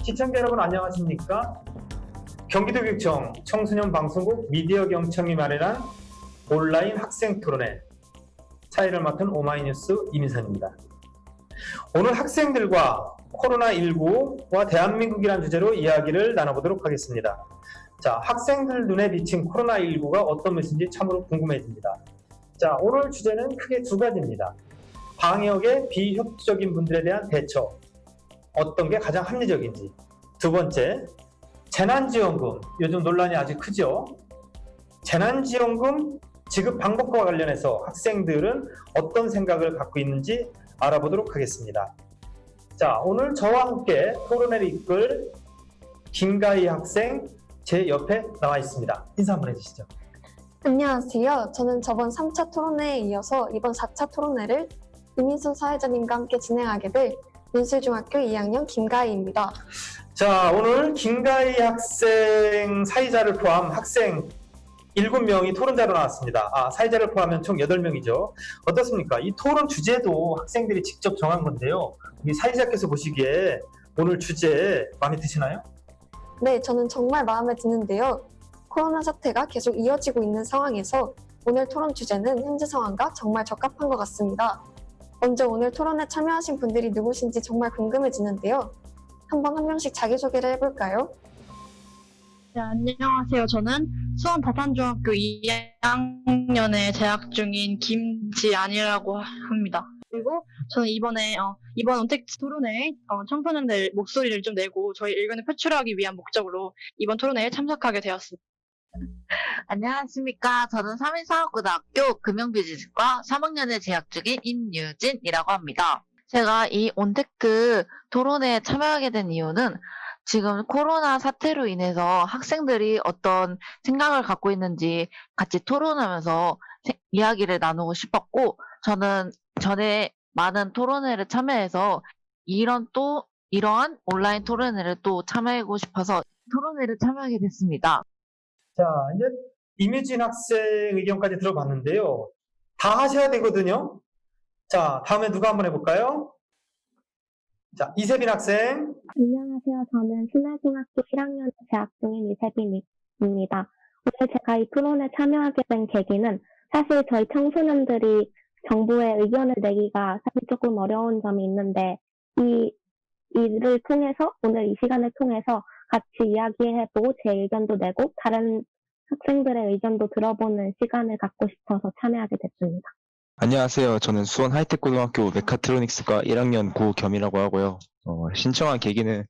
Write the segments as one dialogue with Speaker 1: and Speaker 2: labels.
Speaker 1: 시청자 여러분 안녕하십니까? 경기도교육청 청소년방송국 미디어경청이 마련한 온라인 학생 토론회 차이를 맡은 오마이뉴스 이민선입니다. 오늘 학생들과 코로나19와 대한민국이라는 주제로 이야기를 나눠보도록 하겠습니다. 자, 학생들 눈에 비친 코로나19가 어떤 것인지 참으로 궁금해집니다. 자, 오늘 주제는 크게 두 가지입니다. 방역에 비협조적인 분들에 대한 대처, 어떤 게 가장 합리적인지. 두 번째, 재난지원금, 요즘 논란이 아주 크죠. 재난지원금 지급 방법과 관련해서 학생들은 어떤 생각을 갖고 있는지 알아보도록 하겠습니다. 자, 오늘 저와 함께 토론회를 이끌 김가희 학생 제 옆에 나와 있습니다. 인사 한번 해주시죠.
Speaker 2: 안녕하세요. 저는 저번 3차 토론회에 이어서 이번 4차 토론회를 이민선 사회자님과 함께 진행하게 될 민술중학교 2학년 김가희입니다.
Speaker 1: 자, 오늘 김가희 학생 사회자를 포함 학생 7명이 토론자로 나왔습니다. 사회자를 포함하면 총 8명이죠. 어떻습니까? 이 토론 주제도 학생들이 직접 정한 건데요. 우리 사회자께서 보시기에 오늘 주제 마음에 드시나요?
Speaker 2: 네, 저는 정말 마음에 드는데요. 코로나 사태가 계속 이어지고 있는 상황에서 오늘 토론 주제는 현재 상황과 정말 적합한 것 같습니다. 먼저 오늘 토론에 참여하신 분들이 누구신지 정말 궁금해지는데요. 한번 한 명씩 자기소개를 해볼까요?
Speaker 3: 네, 안녕하세요. 저는 수원 다산중학교 2학년에 재학 중인 김지안이라고 합니다. 그리고 저는 이번 온택 토론회에 청소년들 목소리를 좀 내고 저희 의견을 표출하기 위한 목적으로 이번 토론회에 참석하게 되었습니다.
Speaker 4: 안녕하십니까. 저는 삼인사학고등학교 금융비즈니스과 3학년에 재학 중인 임유진이라고 합니다. 제가 이 온테크 토론회에 참여하게 된 이유는 지금 코로나 사태로 인해서 학생들이 어떤 생각을 갖고 있는지 같이 토론하면서 이야기를 나누고 싶었고, 저는 전에 많은 토론회를 참여해서 이러한 온라인 토론회를 또 참여하고 싶어서 토론회를 참여하게 됐습니다.
Speaker 1: 자, 이제 임유진 학생 의견까지 들어봤는데요. 다 하셔야 되거든요. 자, 다음에 누가 한번 해볼까요? 자, 이세빈 학생.
Speaker 5: 안녕하세요. 저는 신날중학교 1학년에 재학 중인 이세빈입니다. 오늘 제가 이 토론에 참여하게 된 계기는 사실 저희 청소년들이 정부에 의견을 내기가 사실 조금 어려운 점이 있는데 이를 통해서 오늘 이 시간을 통해서 같이 이야기해보고 제 의견도 내고 다른 학생들의 의견도 들어보는 시간을 갖고 싶어서 참여하게 됐습니다.
Speaker 6: 안녕하세요. 저는 수원 하이텍고등학교 메카트로닉스과 1학년 고겸이라고 하고요. 신청한 계기는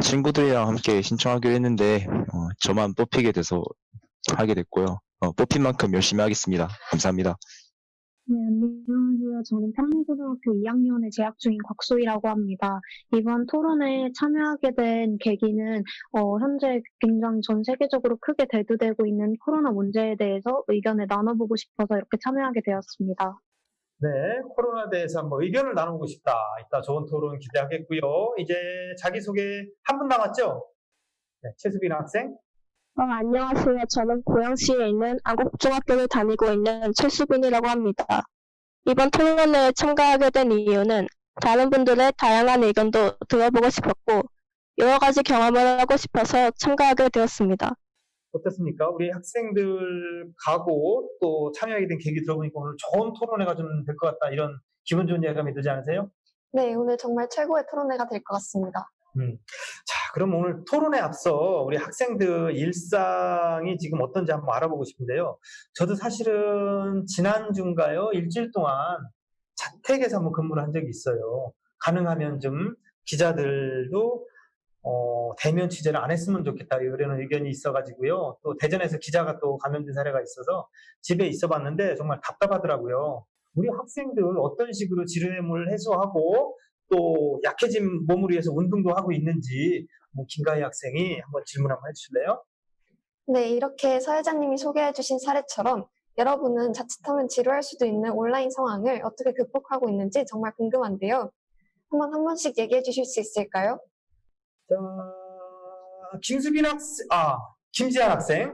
Speaker 6: 친구들이랑 함께 신청하기로 했는데 저만 뽑히게 돼서 하게 됐고요. 뽑힌 만큼 열심히 하겠습니다. 감사합니다.
Speaker 7: 네, 안녕하세요. 저는 평림고등학교 2학년에 재학 중인 곽소희라고 합니다. 이번 토론에 참여하게 된 계기는 현재 굉장히 전 세계적으로 크게 대두되고 있는 코로나 문제에 대해서 의견을 나눠보고 싶어서 이렇게 참여하게 되었습니다.
Speaker 1: 네, 코로나에 대해서 한번 의견을 나누고 싶다. 이따 좋은 토론 기대하겠고요. 이제 자기소개 한 분 남았죠? 네, 최수빈 학생.
Speaker 8: 안녕하세요. 저는 고양시에 있는 안국중학교를 다니고 있는 최수빈이라고 합니다. 이번 토론회에 참가하게 된 이유는 다른 분들의 다양한 의견도 들어보고 싶었고 여러 가지 경험을 하고 싶어서 참가하게 되었습니다.
Speaker 1: 어떻습니까? 우리 학생들 가고 또 참여하게 된 계기 들어보니까 오늘 좋은 토론회가 좀 될 것 같다. 이런 기분 좋은 예감이 들지 않으세요?
Speaker 2: 네, 오늘 정말 최고의 토론회가 될 것 같습니다.
Speaker 1: 자, 그럼 오늘 토론에 앞서 우리 학생들 일상이 지금 어떤지 한번 알아보고 싶은데요. 저도 사실은 지난주인가요? 일주일 동안 자택에서 한번 근무를 한 적이 있어요. 가능하면 좀 기자들도 대면 취재를 안 했으면 좋겠다 이런 의견이 있어가지고요. 또 대전에서 기자가 또 감염된 사례가 있어서 집에 있어 봤는데 정말 답답하더라고요. 우리 학생들 어떤 식으로 지뢰물 해소하고 또 약해진 몸을 위해서 운동도 하고 있는지 김가희 학생이 한번 질문 한번 해주실래요?
Speaker 2: 네, 이렇게 사회자님이 소개해주신 사례처럼 여러분은 자칫하면 지루할 수도 있는 온라인 상황을 어떻게 극복하고 있는지 정말 궁금한데요. 한 번씩 얘기해 주실 수 있을까요?
Speaker 1: 자, 김지한 학생.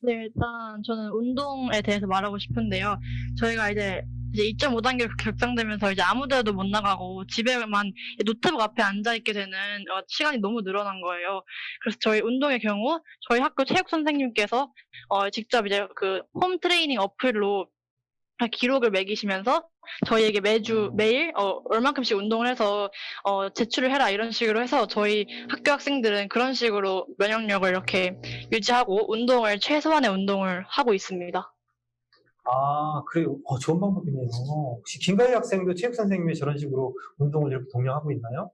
Speaker 3: 네, 일단 저는 운동에 대해서 말하고 싶은데요. 저희가 이제 이제 2.5단계로 격상되면서 이제 아무 데도 못 나가고 집에만 노트북 앞에 앉아 있게 되는 시간이 너무 늘어난 거예요. 그래서 저희 운동의 경우 저희 학교 체육 선생님께서 직접 이제 그 홈 트레이닝 어플로 기록을 매기시면서 저희에게 매일 얼만큼씩 운동을 해서 제출을 해라 이런 식으로 해서 저희 학교 학생들은 그런 식으로 면역력을 이렇게 유지하고 최소한의 운동을 하고 있습니다.
Speaker 1: 아, 그래요. 좋은 방법이네요. 혹시 김가희 학생도 체육 선생님이 저런 식으로 운동을 이렇게 독려하고 있나요?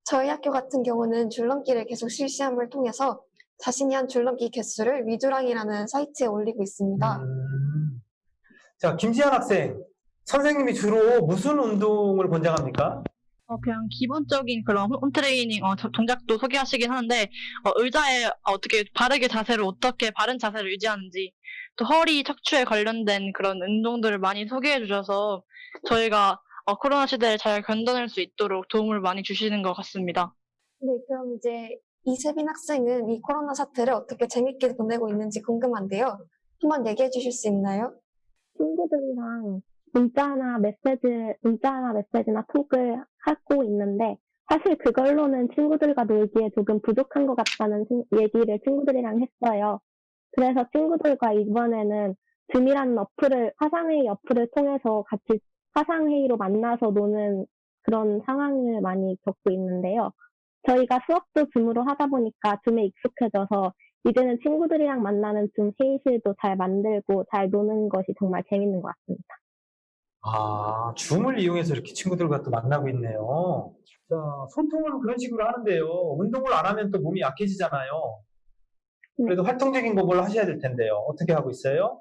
Speaker 2: 저희 학교 같은 경우는 줄넘기를 계속 실시함을 통해서 자신이 한 줄넘기 개수를 위두랑이라는 사이트에 올리고 있습니다.
Speaker 1: 자, 김지한 학생. 선생님이 주로 무슨 운동을 권장합니까?
Speaker 3: 그냥 기본적인 그런 홈 트레이닝 동작도 소개하시긴 하는데 의자에 어떻게 어떻게 바른 자세를 유지하는지 또 허리 척추에 관련된 그런 운동들을 많이 소개해 주셔서 저희가 코로나 시대를 잘 견뎌낼 수 있도록 도움을 많이 주시는 것 같습니다.
Speaker 2: 네, 그럼 이제 이세빈 학생은 이 코로나 사태를 어떻게 재밌게 보내고 있는지 궁금한데요. 한번 얘기해 주실 수 있나요?
Speaker 5: 친구들이랑 문자나 메시지나 톡을 하고 있는데, 사실 그걸로는 친구들과 놀기에 조금 부족한 것 같다는 얘기를 친구들이랑 했어요. 그래서 친구들과 이번에는 줌이라는 화상회의 어플을 통해서 같이 화상회의로 만나서 노는 그런 상황을 많이 겪고 있는데요. 저희가 수업도 줌으로 하다 보니까 줌에 익숙해져서 이제는 친구들이랑 만나는 줌 회의실도 잘 만들고 잘 노는 것이 정말 재밌는 것 같습니다.
Speaker 1: 아, 줌을 이용해서 이렇게 친구들과 또 만나고 있네요. 자, 소통은 그런 식으로 하는데요. 운동을 안 하면 또 몸이 약해지잖아요. 그래도 활동적인 걸 하셔야 될 텐데요. 어떻게 하고 있어요?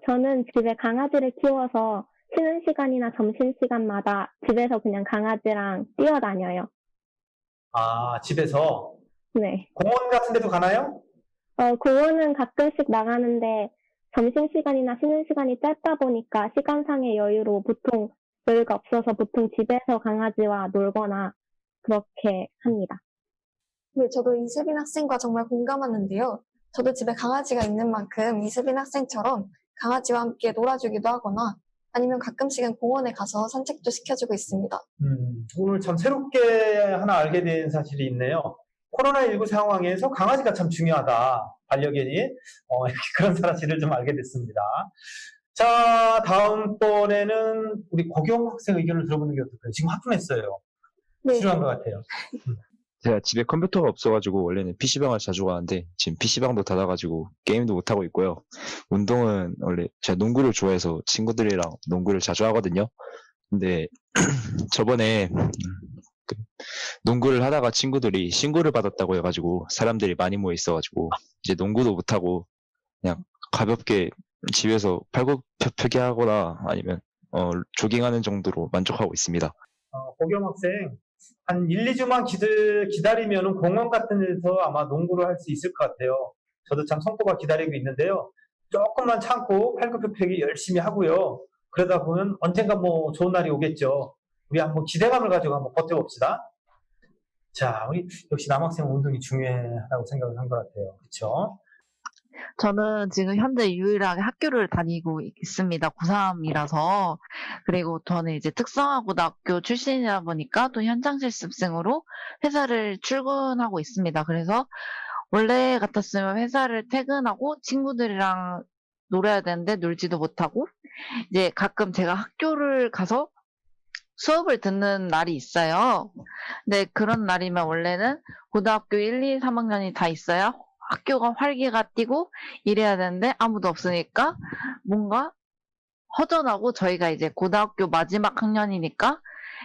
Speaker 5: 저는 집에 강아지를 키워서 쉬는 시간이나 점심시간마다 집에서 그냥 강아지랑 뛰어다녀요.
Speaker 1: 아, 집에서?
Speaker 5: 네.
Speaker 1: 공원 같은 데도 가나요?
Speaker 5: 공원은 가끔씩 나가는데 점심시간이나 쉬는 시간이 짧다 보니까 시간상의 여유가 없어서 보통 집에서 강아지와 놀거나 그렇게 합니다.
Speaker 2: 네, 저도 이세빈 학생과 정말 공감하는데요. 저도 집에 강아지가 있는 만큼 이세빈 학생처럼 강아지와 함께 놀아주기도 하거나 아니면 가끔씩은 공원에 가서 산책도 시켜주고 있습니다.
Speaker 1: 오늘 참 새롭게 하나 알게 된 사실이 있네요. 코로나19 상황에서 강아지가 참 중요하다. 반려견이. 이렇게 그런 사실을 좀 알게 됐습니다. 자, 다음번에는 우리 고경 학생 의견을 들어보는 게 어떨까요? 지금 하품했어요.
Speaker 2: 네.
Speaker 1: 필요한 것 같아요.
Speaker 6: 제가 집에 컴퓨터가 없어가지고 원래는 PC방을 자주 가는데 지금 PC방도 닫아가지고 게임도 못하고 있고요. 운동은 원래 제가 농구를 좋아해서 친구들이랑 농구를 자주 하거든요. 근데 저번에 농구를 하다가 친구들이 신고를 받았다고 해가지고 사람들이 많이 모여 있어가지고 이제 농구도 못하고 그냥 가볍게 집에서 팔굽혀펴기 하거나 아니면 조깅하는 정도로 만족하고 있습니다.
Speaker 1: 고경 학생, 한 1, 2주만 기다리면 공원 같은 데서 아마 농구를 할 수 있을 것 같아요. 저도 참 손꼽아 기다리고 있는데요. 조금만 참고 팔굽혀펴기 열심히 하고요. 그러다 보면 언젠가 뭐 좋은 날이 오겠죠. 우리 한번 기대감을 가지고 한번 버텨봅시다. 자, 우리 역시 남학생 운동이 중요하다고 생각을 한 것 같아요. 그렇죠?
Speaker 4: 저는 지금 현재 유일하게 학교를 다니고 있습니다. 고3이라서. 그리고 저는 이제 특성화고등학교 출신이다 보니까 또 현장 실습생으로 회사를 출근하고 있습니다. 그래서 원래 같았으면 회사를 퇴근하고 친구들이랑 놀아야 되는데 놀지도 못하고 이제 가끔 제가 학교를 가서 수업을 듣는 날이 있어요. 근데 그런 날이면 원래는 고등학교 1, 2, 3학년이 다 있어야 학교가 활기가 뛰고 이래야 되는데 아무도 없으니까 뭔가 허전하고 저희가 이제 고등학교 마지막 학년이니까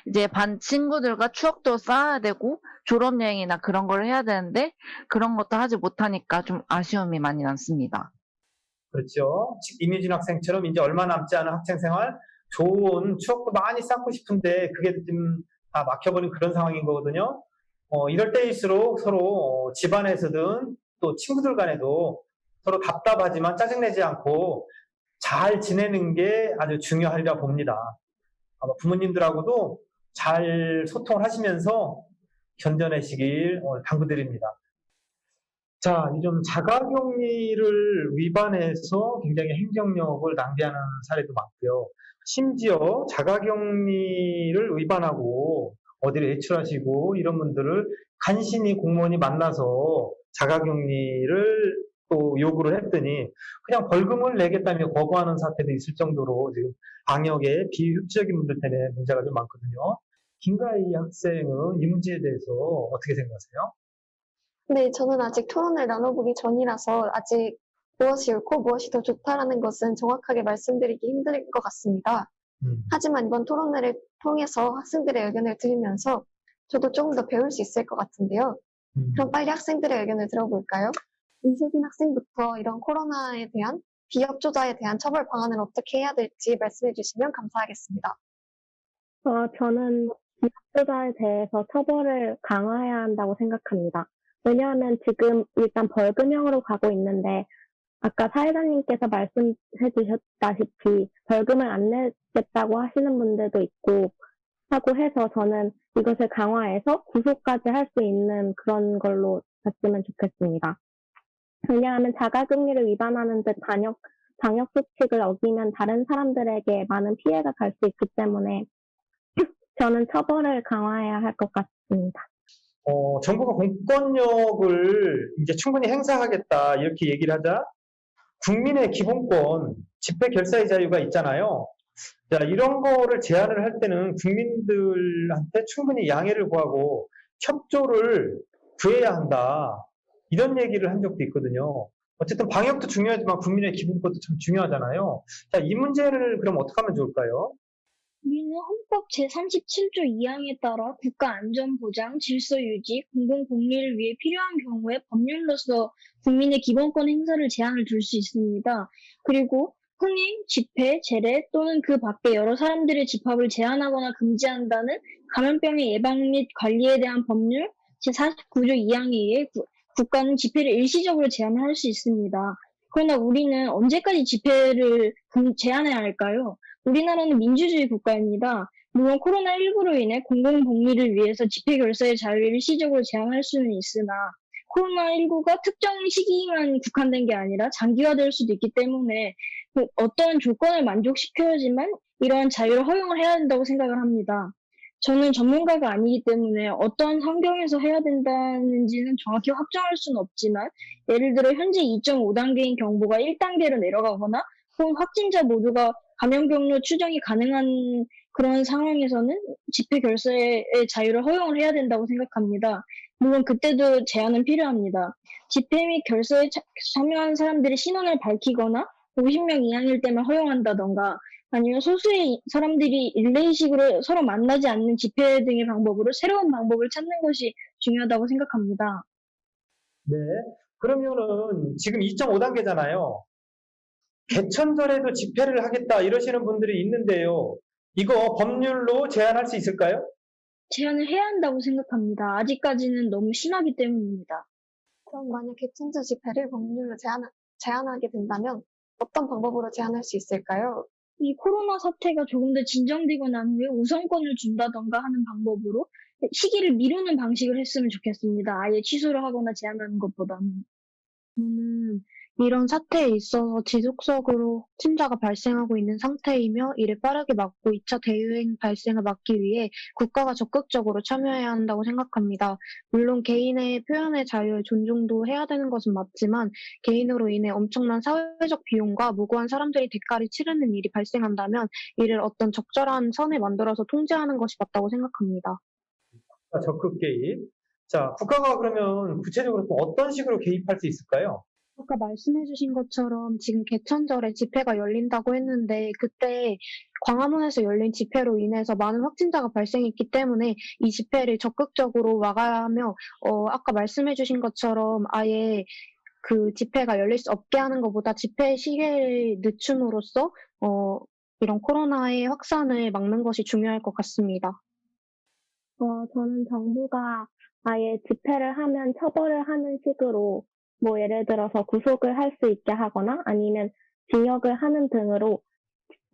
Speaker 4: 이제 반 친구들과 추억도 쌓아야 되고 졸업여행이나 그런 걸 해야 되는데 그런 것도 하지 못하니까 좀 아쉬움이 많이 남습니다.
Speaker 1: 그렇죠. 이미진 학생처럼 이제 얼마 남지 않은 학생 생활, 좋은 추억도 많이 쌓고 싶은데 그게 좀 다 막혀버린 그런 상황인 거거든요. 이럴 때일수록 서로 집안에서든 또 친구들 간에도 서로 답답하지만 짜증내지 않고 잘 지내는 게 아주 중요하리라 봅니다. 아마 부모님들하고도 잘 소통을 하시면서 견뎌내시길 당부드립니다. 자, 요즘 자가격리를 위반해서 굉장히 행정력을 낭비하는 사례도 많고요. 심지어 자가격리를 위반하고 어디를 외출하시고 이런 분들을 간신히 공무원이 만나서 자가격리를 또 요구를 했더니 그냥 벌금을 내겠다며 거부하는 사태도 있을 정도로 지금 방역에 비효율적인 분들 때문에 문제가 좀 많거든요. 김가희 학생은 이 문제에 대해서 어떻게 생각하세요?
Speaker 2: 네, 저는 아직 토론을 나눠보기 전이라서 아직 무엇이 옳고 무엇이 더 좋다라는 것은 정확하게 말씀드리기 힘들 것 같습니다. 하지만 이번 토론회를 통해서 학생들의 의견을 들으면서 저도 조금 더 배울 수 있을 것 같은데요. 그럼 빨리 학생들의 의견을 들어볼까요? 이세빈 학생부터 이런 코로나에 대한 비협조자에 대한 처벌 방안을 어떻게 해야 될지 말씀해 주시면 감사하겠습니다.
Speaker 5: 저는 비합조자에 대해서 처벌을 강화해야 한다고 생각합니다. 왜냐하면 지금 일단 벌금형으로 가고 있는데 아까 사회자님께서 말씀해 주셨다시피 벌금을 안 내겠다고 하시는 분들도 있고 하고 해서 저는 이것을 강화해서 구속까지 할 수 있는 그런 걸로 갔으면 좋겠습니다. 왜냐하면 자가격리를 위반하는 듯 방역 수칙을 어기면 다른 사람들에게 많은 피해가 갈 수 있기 때문에 저는 처벌을 강화해야 할 것 같습니다.
Speaker 1: 정부가 공권력을 이제 충분히 행사하겠다 이렇게 얘기를 하자 국민의 기본권, 집회 결사의 자유가 있잖아요. 자, 이런 거를 제한을 할 때는 국민들한테 충분히 양해를 구하고 협조를 구해야 한다. 이런 얘기를 한 적도 있거든요. 어쨌든 방역도 중요하지만 국민의 기본권도 참 중요하잖아요. 자, 이 문제를 그럼 어떻게 하면 좋을까요?
Speaker 9: 우리는 헌법 제37조 2항에 따라 국가 안전보장, 질서 유지, 공공복리를 위해 필요한 경우에 법률로서 국민의 기본권 행사를 제한을 둘 수 있습니다. 그리고 흥행, 집회, 제례 또는 그 밖에 여러 사람들의 집합을 제한하거나 금지한다는 감염병의 예방 및 관리에 대한 법률 제49조 2항에 의해 국가는 집회를 일시적으로 제한할 수 있습니다. 그러나 우리는 언제까지 집회를 제한해야 할까요? 우리나라는 민주주의 국가입니다. 물론 코로나19로 인해 공공복리를 위해서 집회 결사의 자유를 일시적으로 제한할 수는 있으나 코로나19가 특정 시기만 국한된 게 아니라 장기화될 수도 있기 때문에 어떤 조건을 만족시켜야지만 이러한 자유를 허용을 해야 된다고 생각을 합니다. 저는 전문가가 아니기 때문에 어떤 환경에서 해야 된다는지는 정확히 확정할 수는 없지만 예를 들어 현재 2.5단계인 경보가 1단계로 내려가거나 혹은 확진자 모두가 감염 경로 추정이 가능한 그런 상황에서는 집회 결사의 자유를 허용을 해야 된다고 생각합니다. 물론 그때도 제한은 필요합니다. 집회 및 결사에 참여한 사람들이 신원을 밝히거나 50명 이상일 때만 허용한다던가 아니면 소수의 사람들이 릴레이식으로 서로 만나지 않는 집회 등의 방법으로 새로운 방법을 찾는 것이 중요하다고 생각합니다.
Speaker 1: 네. 그러면은 지금 2.5단계잖아요. 개천절에도 집회를 하겠다 이러시는 분들이 있는데요. 이거 법률로 제한할 수 있을까요?
Speaker 9: 제한을 해야 한다고 생각합니다. 아직까지는 너무 심하기 때문입니다.
Speaker 2: 그럼 만약 개천절 집회를 법률로 제한하게 된다면 어떤 방법으로 제한할 수 있을까요?
Speaker 9: 이 코로나 사태가 조금 더 진정되고 난 후에 우선권을 준다던가 하는 방법으로 시기를 미루는 방식을 했으면 좋겠습니다. 아예 취소를 하거나 제한하는 것보다는.
Speaker 7: 저는 이런 사태에 있어서 지속적으로 확진자가 발생하고 있는 상태이며 이를 빠르게 막고 2차 대유행 발생을 막기 위해 국가가 적극적으로 참여해야 한다고 생각합니다. 물론 개인의 표현의 자유의 존중도 해야 되는 것은 맞지만 개인으로 인해 엄청난 사회적 비용과 무고한 사람들이 대가를 치르는 일이 발생한다면 이를 어떤 적절한 선을 만들어서 통제하는 것이 맞다고 생각합니다.
Speaker 1: 적극 개입. 자, 국가가 그러면 구체적으로 또 어떤 식으로 개입할 수 있을까요?
Speaker 7: 아까 말씀해주신 것처럼 지금 개천절에 집회가 열린다고 했는데 그때 광화문에서 열린 집회로 인해서 많은 확진자가 발생했기 때문에 이 집회를 적극적으로 막아야 하며 아까 말씀해주신 것처럼 아예 그 집회가 열릴 수 없게 하는 것보다 집회 시기를 늦춤으로써 이런 코로나의 확산을 막는 것이 중요할 것 같습니다.
Speaker 5: 저는 정부가 아예 집회를 하면 처벌을 하는 식으로 뭐 예를 들어서 구속을 할 수 있게 하거나 아니면 징역을 하는 등으로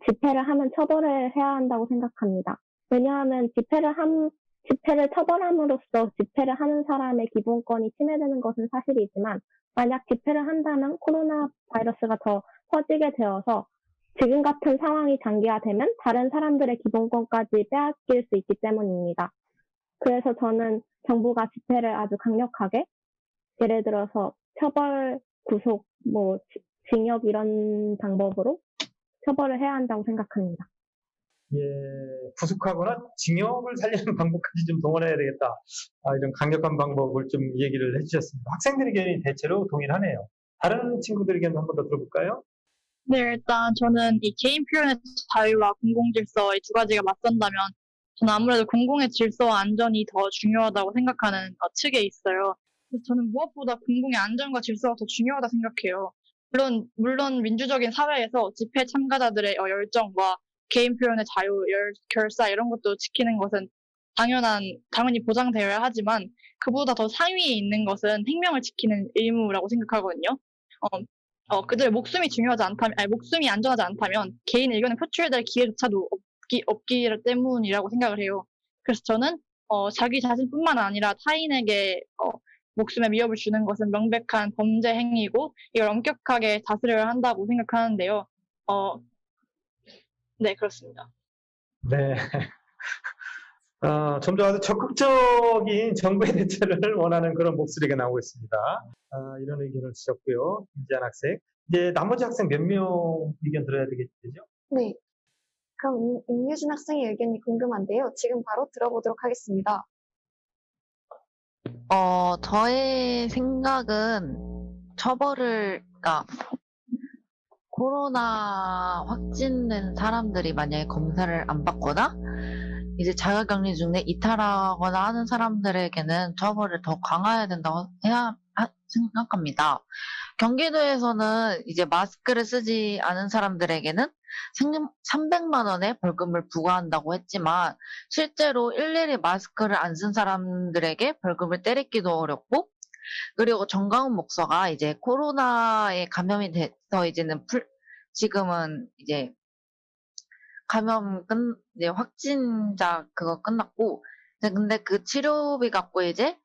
Speaker 5: 집회를 하면 처벌을 해야 한다고 생각합니다. 왜냐하면 집회를 처벌함으로써 집회를 하는 사람의 기본권이 침해되는 것은 사실이지만 만약 집회를 한다면 코로나 바이러스가 더 퍼지게 되어서 지금 같은 상황이 장기화되면 다른 사람들의 기본권까지 빼앗길 수 있기 때문입니다. 그래서 저는 정부가 집회를 아주 강력하게, 예를 들어서 처벌, 구속, 징역 이런 방법으로 처벌을 해야 한다고 생각합니다.
Speaker 1: 예, 구속하거나 징역을 살리는 방법까지 좀 동원해야 되겠다. 이런 강력한 방법을 좀 얘기를 해주셨습니다. 학생들 의견이 대체로 동일하네요. 다른 친구들 의견도 한 번 더 들어볼까요?
Speaker 3: 네, 일단 저는 이 개인 표현의 자유와 공공질서 이 두 가지가 맞선다면 저는 아무래도 공공의 질서와 안전이 더 중요하다고 생각하는 측에 있어요. 그래서 저는 무엇보다 공공의 안전과 질서가 더 중요하다 생각해요. 물론 민주적인 사회에서 집회 참가자들의 열정과 개인 표현의 자유, 결사 이런 것도 지키는 것은 당연히 보장되어야 하지만 그보다 더 상위에 있는 것은 생명을 지키는 의무라고 생각하거든요. 그들의 목숨이 목숨이 안전하지 않다면 개인 의견을 표출될 기회조차도 없기 때문이라고 생각을 해요. 그래서 저는 자기 자신뿐만 아니라 타인에게 목숨에 위협을 주는 것은 명백한 범죄 행위고 이걸 엄격하게 다스려야 한다고 생각하는데요. 네, 그렇습니다.
Speaker 1: 네. 좀 더 아주 적극적인 정부의 대처를 원하는 그런 목소리가 나오고 있습니다. 이런 의견을 주셨고요. 김지한 학생. 이제 나머지 학생 몇 명 의견 들어야 되겠죠?
Speaker 2: 네. 그럼 임유진 학생의 의견이 궁금한데요. 지금 바로 들어보도록 하겠습니다.
Speaker 4: 저의 생각은 그러니까 코로나 확진된 사람들이 만약에 검사를 안 받거나 이제 자가격리 중에 이탈하거나 하는 사람들에게는 처벌을 더 강화해야 된다고 생각합니다. 경기도에서는 이제 마스크를 쓰지 않은 사람들에게는 300만 원의 벌금을 부과한다고 했지만 실제로 일일이 마스크를 안 쓴 사람들에게 벌금을 때리기도 어렵고 그리고 정강훈 목사가 이제 코로나에 감염이 돼서 지금은 이제 이제 확진자 그거 끝났고 근데 그 치료비 갖고 이제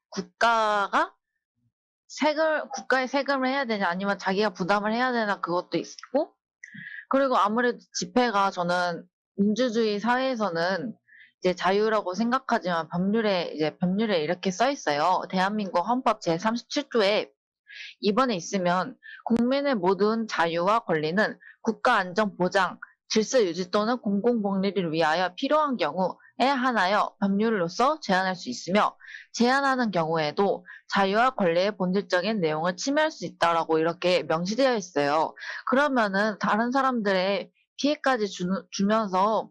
Speaker 4: 국가에 세금을 해야 되냐 아니면 자기가 부담을 해야 되나 그것도 있고 그리고 아무래도 집회가 저는 민주주의 사회에서는 이제 자유라고 생각하지만 법률에 이렇게 써 있어요. 대한민국 헌법 제37조에 이번에 있으면 국민의 모든 자유와 권리는 국가 안전 보장, 질서 유지 또는 공공복리를 위하여 필요한 경우에 한하여 법률로서 제한할 수 있으며 제한하는 경우에도 자유와 권리의 본질적인 내용을 침해할 수 있다라고 이렇게 명시되어 있어요. 그러면은 다른 사람들의 피해까지 주면서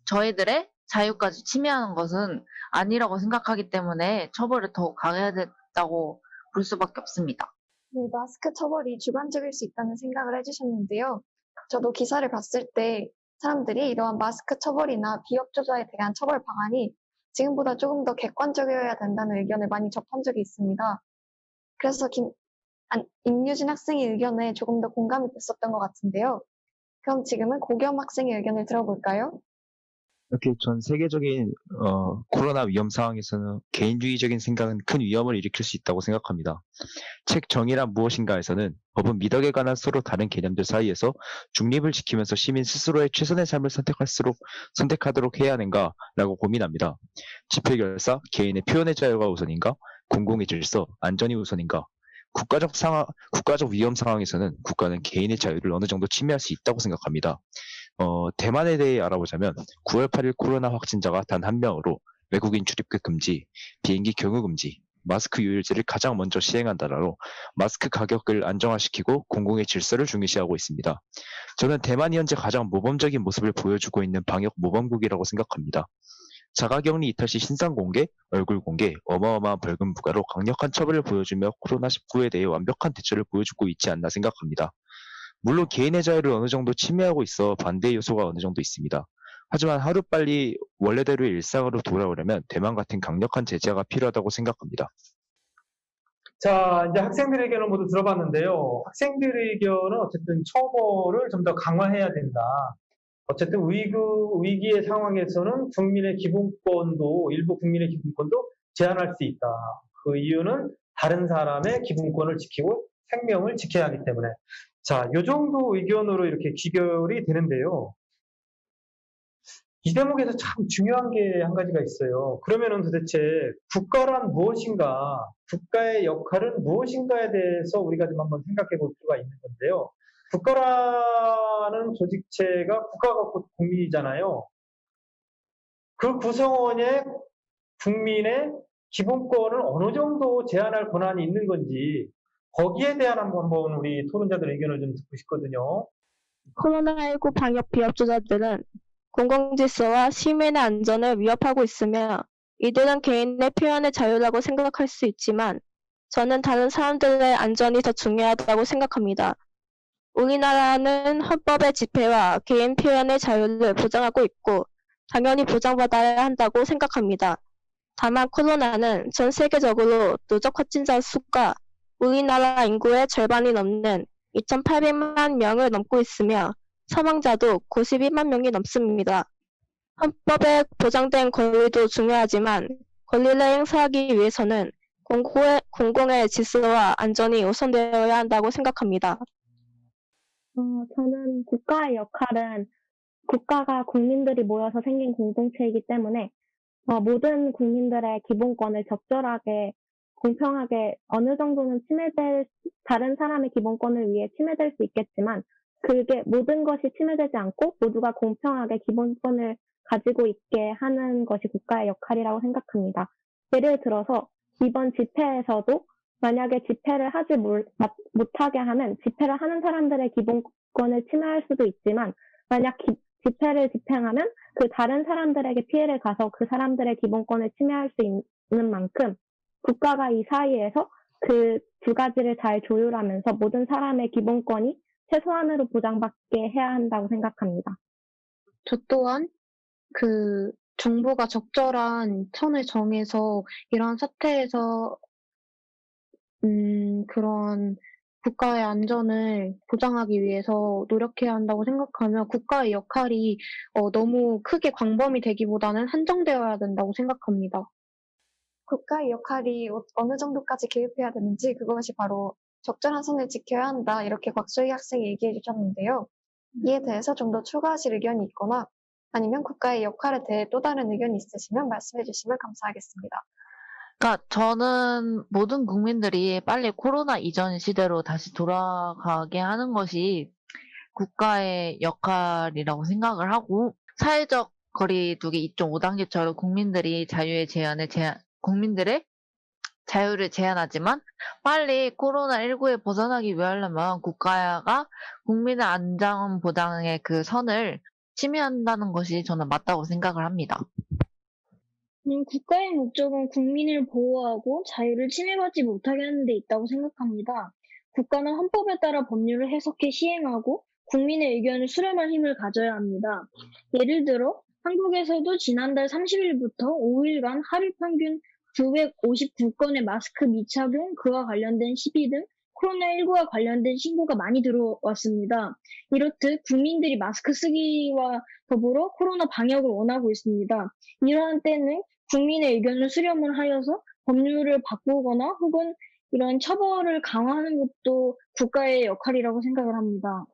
Speaker 4: 저희들의 자유까지 침해하는 것은 아니라고 생각하기 때문에 처벌을 더 강해야 된다고 볼 수밖에 없습니다.
Speaker 2: 네, 마스크 처벌이 주관적일 수 있다는 생각을 해주셨는데요. 저도 기사를 봤을 때 사람들이 이러한 마스크 처벌이나 비협조자에 대한 처벌 방안이 지금보다 조금 더 객관적이어야 된다는 의견을 많이 접한 적이 있습니다. 그래서 임유진 학생의 의견에 조금 더 공감이 됐었던 것 같은데요. 그럼 지금은 고겸 학생의 의견을 들어볼까요?
Speaker 6: 이렇게 전 세계적인 코로나 위험 상황에서는 개인주의적인 생각은 큰 위험을 일으킬 수 있다고 생각합니다. 책 정의란 무엇인가에서는 법은 미덕에 관한 서로 다른 개념들 사이에서 중립을 지키면서 시민 스스로의 최선의 삶을 선택하도록 해야 하는가라고 고민합니다. 집회 결사, 개인의 표현의 자유가 우선인가? 공공의 질서, 안전이 우선인가? 국가적 위험 상황에서는 국가는 개인의 자유를 어느 정도 침해할 수 있다고 생각합니다. 대만에 대해 알아보자면 9월 8일 코로나 확진자가 단 한 명으로 외국인 출입국 금지, 비행기 경유 금지, 마스크 유일제를 가장 먼저 시행한 나라로 마스크 가격을 안정화시키고 공공의 질서를 중요시하고 있습니다. 저는 대만이 현재 가장 모범적인 모습을 보여주고 있는 방역 모범국이라고 생각합니다. 자가격리 이탈 시 신상 공개, 얼굴 공개, 어마어마한 벌금 부과로 강력한 처벌을 보여주며 코로나19에 대해 완벽한 대처를 보여주고 있지 않나 생각합니다. 물론 개인의 자유를 어느 정도 침해하고 있어 반대 요소가 어느 정도 있습니다. 하지만 하루빨리 원래대로의 일상으로 돌아오려면 대만 같은 강력한 제재가 필요하다고 생각합니다.
Speaker 1: 자, 이제 학생들의 의견을 모두 들어봤는데요. 학생들의 의견은 어쨌든 처벌을 좀 더 강화해야 된다. 어쨌든 위기의 상황에서는 일부 국민의 기본권도 제한할 수 있다. 그 이유는 다른 사람의 기본권을 지키고 생명을 지켜야 하기 때문에. 자, 요 정도 의견으로 이렇게 귀결이 되는데요. 이 대목에서 참 중요한 게 한 가지가 있어요. 그러면은 도대체 국가란 무엇인가, 국가의 역할은 무엇인가에 대해서 우리가 좀 한번 생각해 볼 필요가 있는 건데요. 국가라는 조직체가 국가가 곧 국민이잖아요. 그 구성원의 국민의 기본권을 어느 정도 제한할 권한이 있는 건지 거기에 대한 한번 우리 토론자들 의견을 좀 듣고 싶거든요.
Speaker 8: 코로나19 방역 비협조자들은 공공질서와 시민의 안전을 위협하고 있으며 이들은 개인의 표현의 자유라고 생각할 수 있지만 저는 다른 사람들의 안전이 더 중요하다고 생각합니다. 우리나라는 헌법의 집회와 개인 표현의 자유를 보장하고 있고 당연히 보장받아야 한다고 생각합니다. 다만 코로나는 전 세계적으로 누적 확진자 수가 우리나라 인구의 절반이 넘는 2,800만 명을 넘고 있으며 사망자도 92만 명이 넘습니다. 헌법에 보장된 권리도 중요하지만 권리를 행사하기 위해서는 공공의 질서와 안전이 우선되어야 한다고 생각합니다.
Speaker 5: 저는 국가의 역할은 국가가 국민들이 모여서 생긴 공동체이기 때문에 모든 국민들의 기본권을 적절하게 공평하게 어느 정도는 다른 사람의 기본권을 위해 침해될 수 있겠지만 그게 모든 것이 침해되지 않고 모두가 공평하게 기본권을 가지고 있게 하는 것이 국가의 역할이라고 생각합니다. 예를 들어서 이번 집회에서도 만약에 집회를 하지 못하게 하면 집회를 하는 사람들의 기본권을 침해할 수도 있지만 만약 집회를 집행하면 그 다른 사람들에게 피해를 가서 그 사람들의 기본권을 침해할 수 있는 만큼 국가가 이 사이에서 그 두 가지를 잘 조율하면서 모든 사람의 기본권이 최소한으로 보장받게 해야 한다고 생각합니다.
Speaker 7: 저 또한 정부가 적절한 선을 정해서 이러한 사태에서 그런 국가의 안전을 보장하기 위해서 노력해야 한다고 생각하며 국가의 역할이 너무 크게 광범위 되기보다는 한정되어야 된다고 생각합니다.
Speaker 2: 국가의 역할이 어느 정도까지 개입해야 되는지 그것이 바로 적절한 선을 지켜야 한다. 이렇게 곽소희 학생이 얘기해 주셨는데요. 이에 대해서 좀 더 추가하실 의견이 있거나 아니면 국가의 역할에 대해 또 다른 의견이 있으시면 말씀해 주시면 감사하겠습니다.
Speaker 4: 그러니까 저는 모든 국민들이 빨리 코로나 이전 시대로 다시 돌아가게 하는 것이 국가의 역할이라고 생각을 하고 사회적 거리두기 2.5단계처럼 국민들의 자유를 제한하지만 빨리 코로나19에 벗어나기 위하려면 국가가 국민의 안전 보장의 그 선을 침해한다는 것이 저는 맞다고 생각을 합니다.
Speaker 9: 국가의 목적은 국민을 보호하고 자유를 침해받지 못하게 하는 데 있다고 생각합니다. 국가는 헌법에 따라 법률을 해석해 시행하고 국민의 의견을 수렴할 힘을 가져야 합니다. 예를 들어 한국에서도 지난달 30일부터 5일간 하루 평균 959건의 마스크 미착용, 그와 관련된 시비 등 코로나19와 관련된 신고가 많이 들어왔습니다. 이렇듯 국민들이 마스크 쓰기와 더불어 코로나 방역을 원하고 있습니다. 이러한 때는 국민의 의견을 수렴을 하여서 법률을 바꾸거나 혹은 이런 처벌을 강화하는 것도 국가의 역할이라고 생각을 합니다.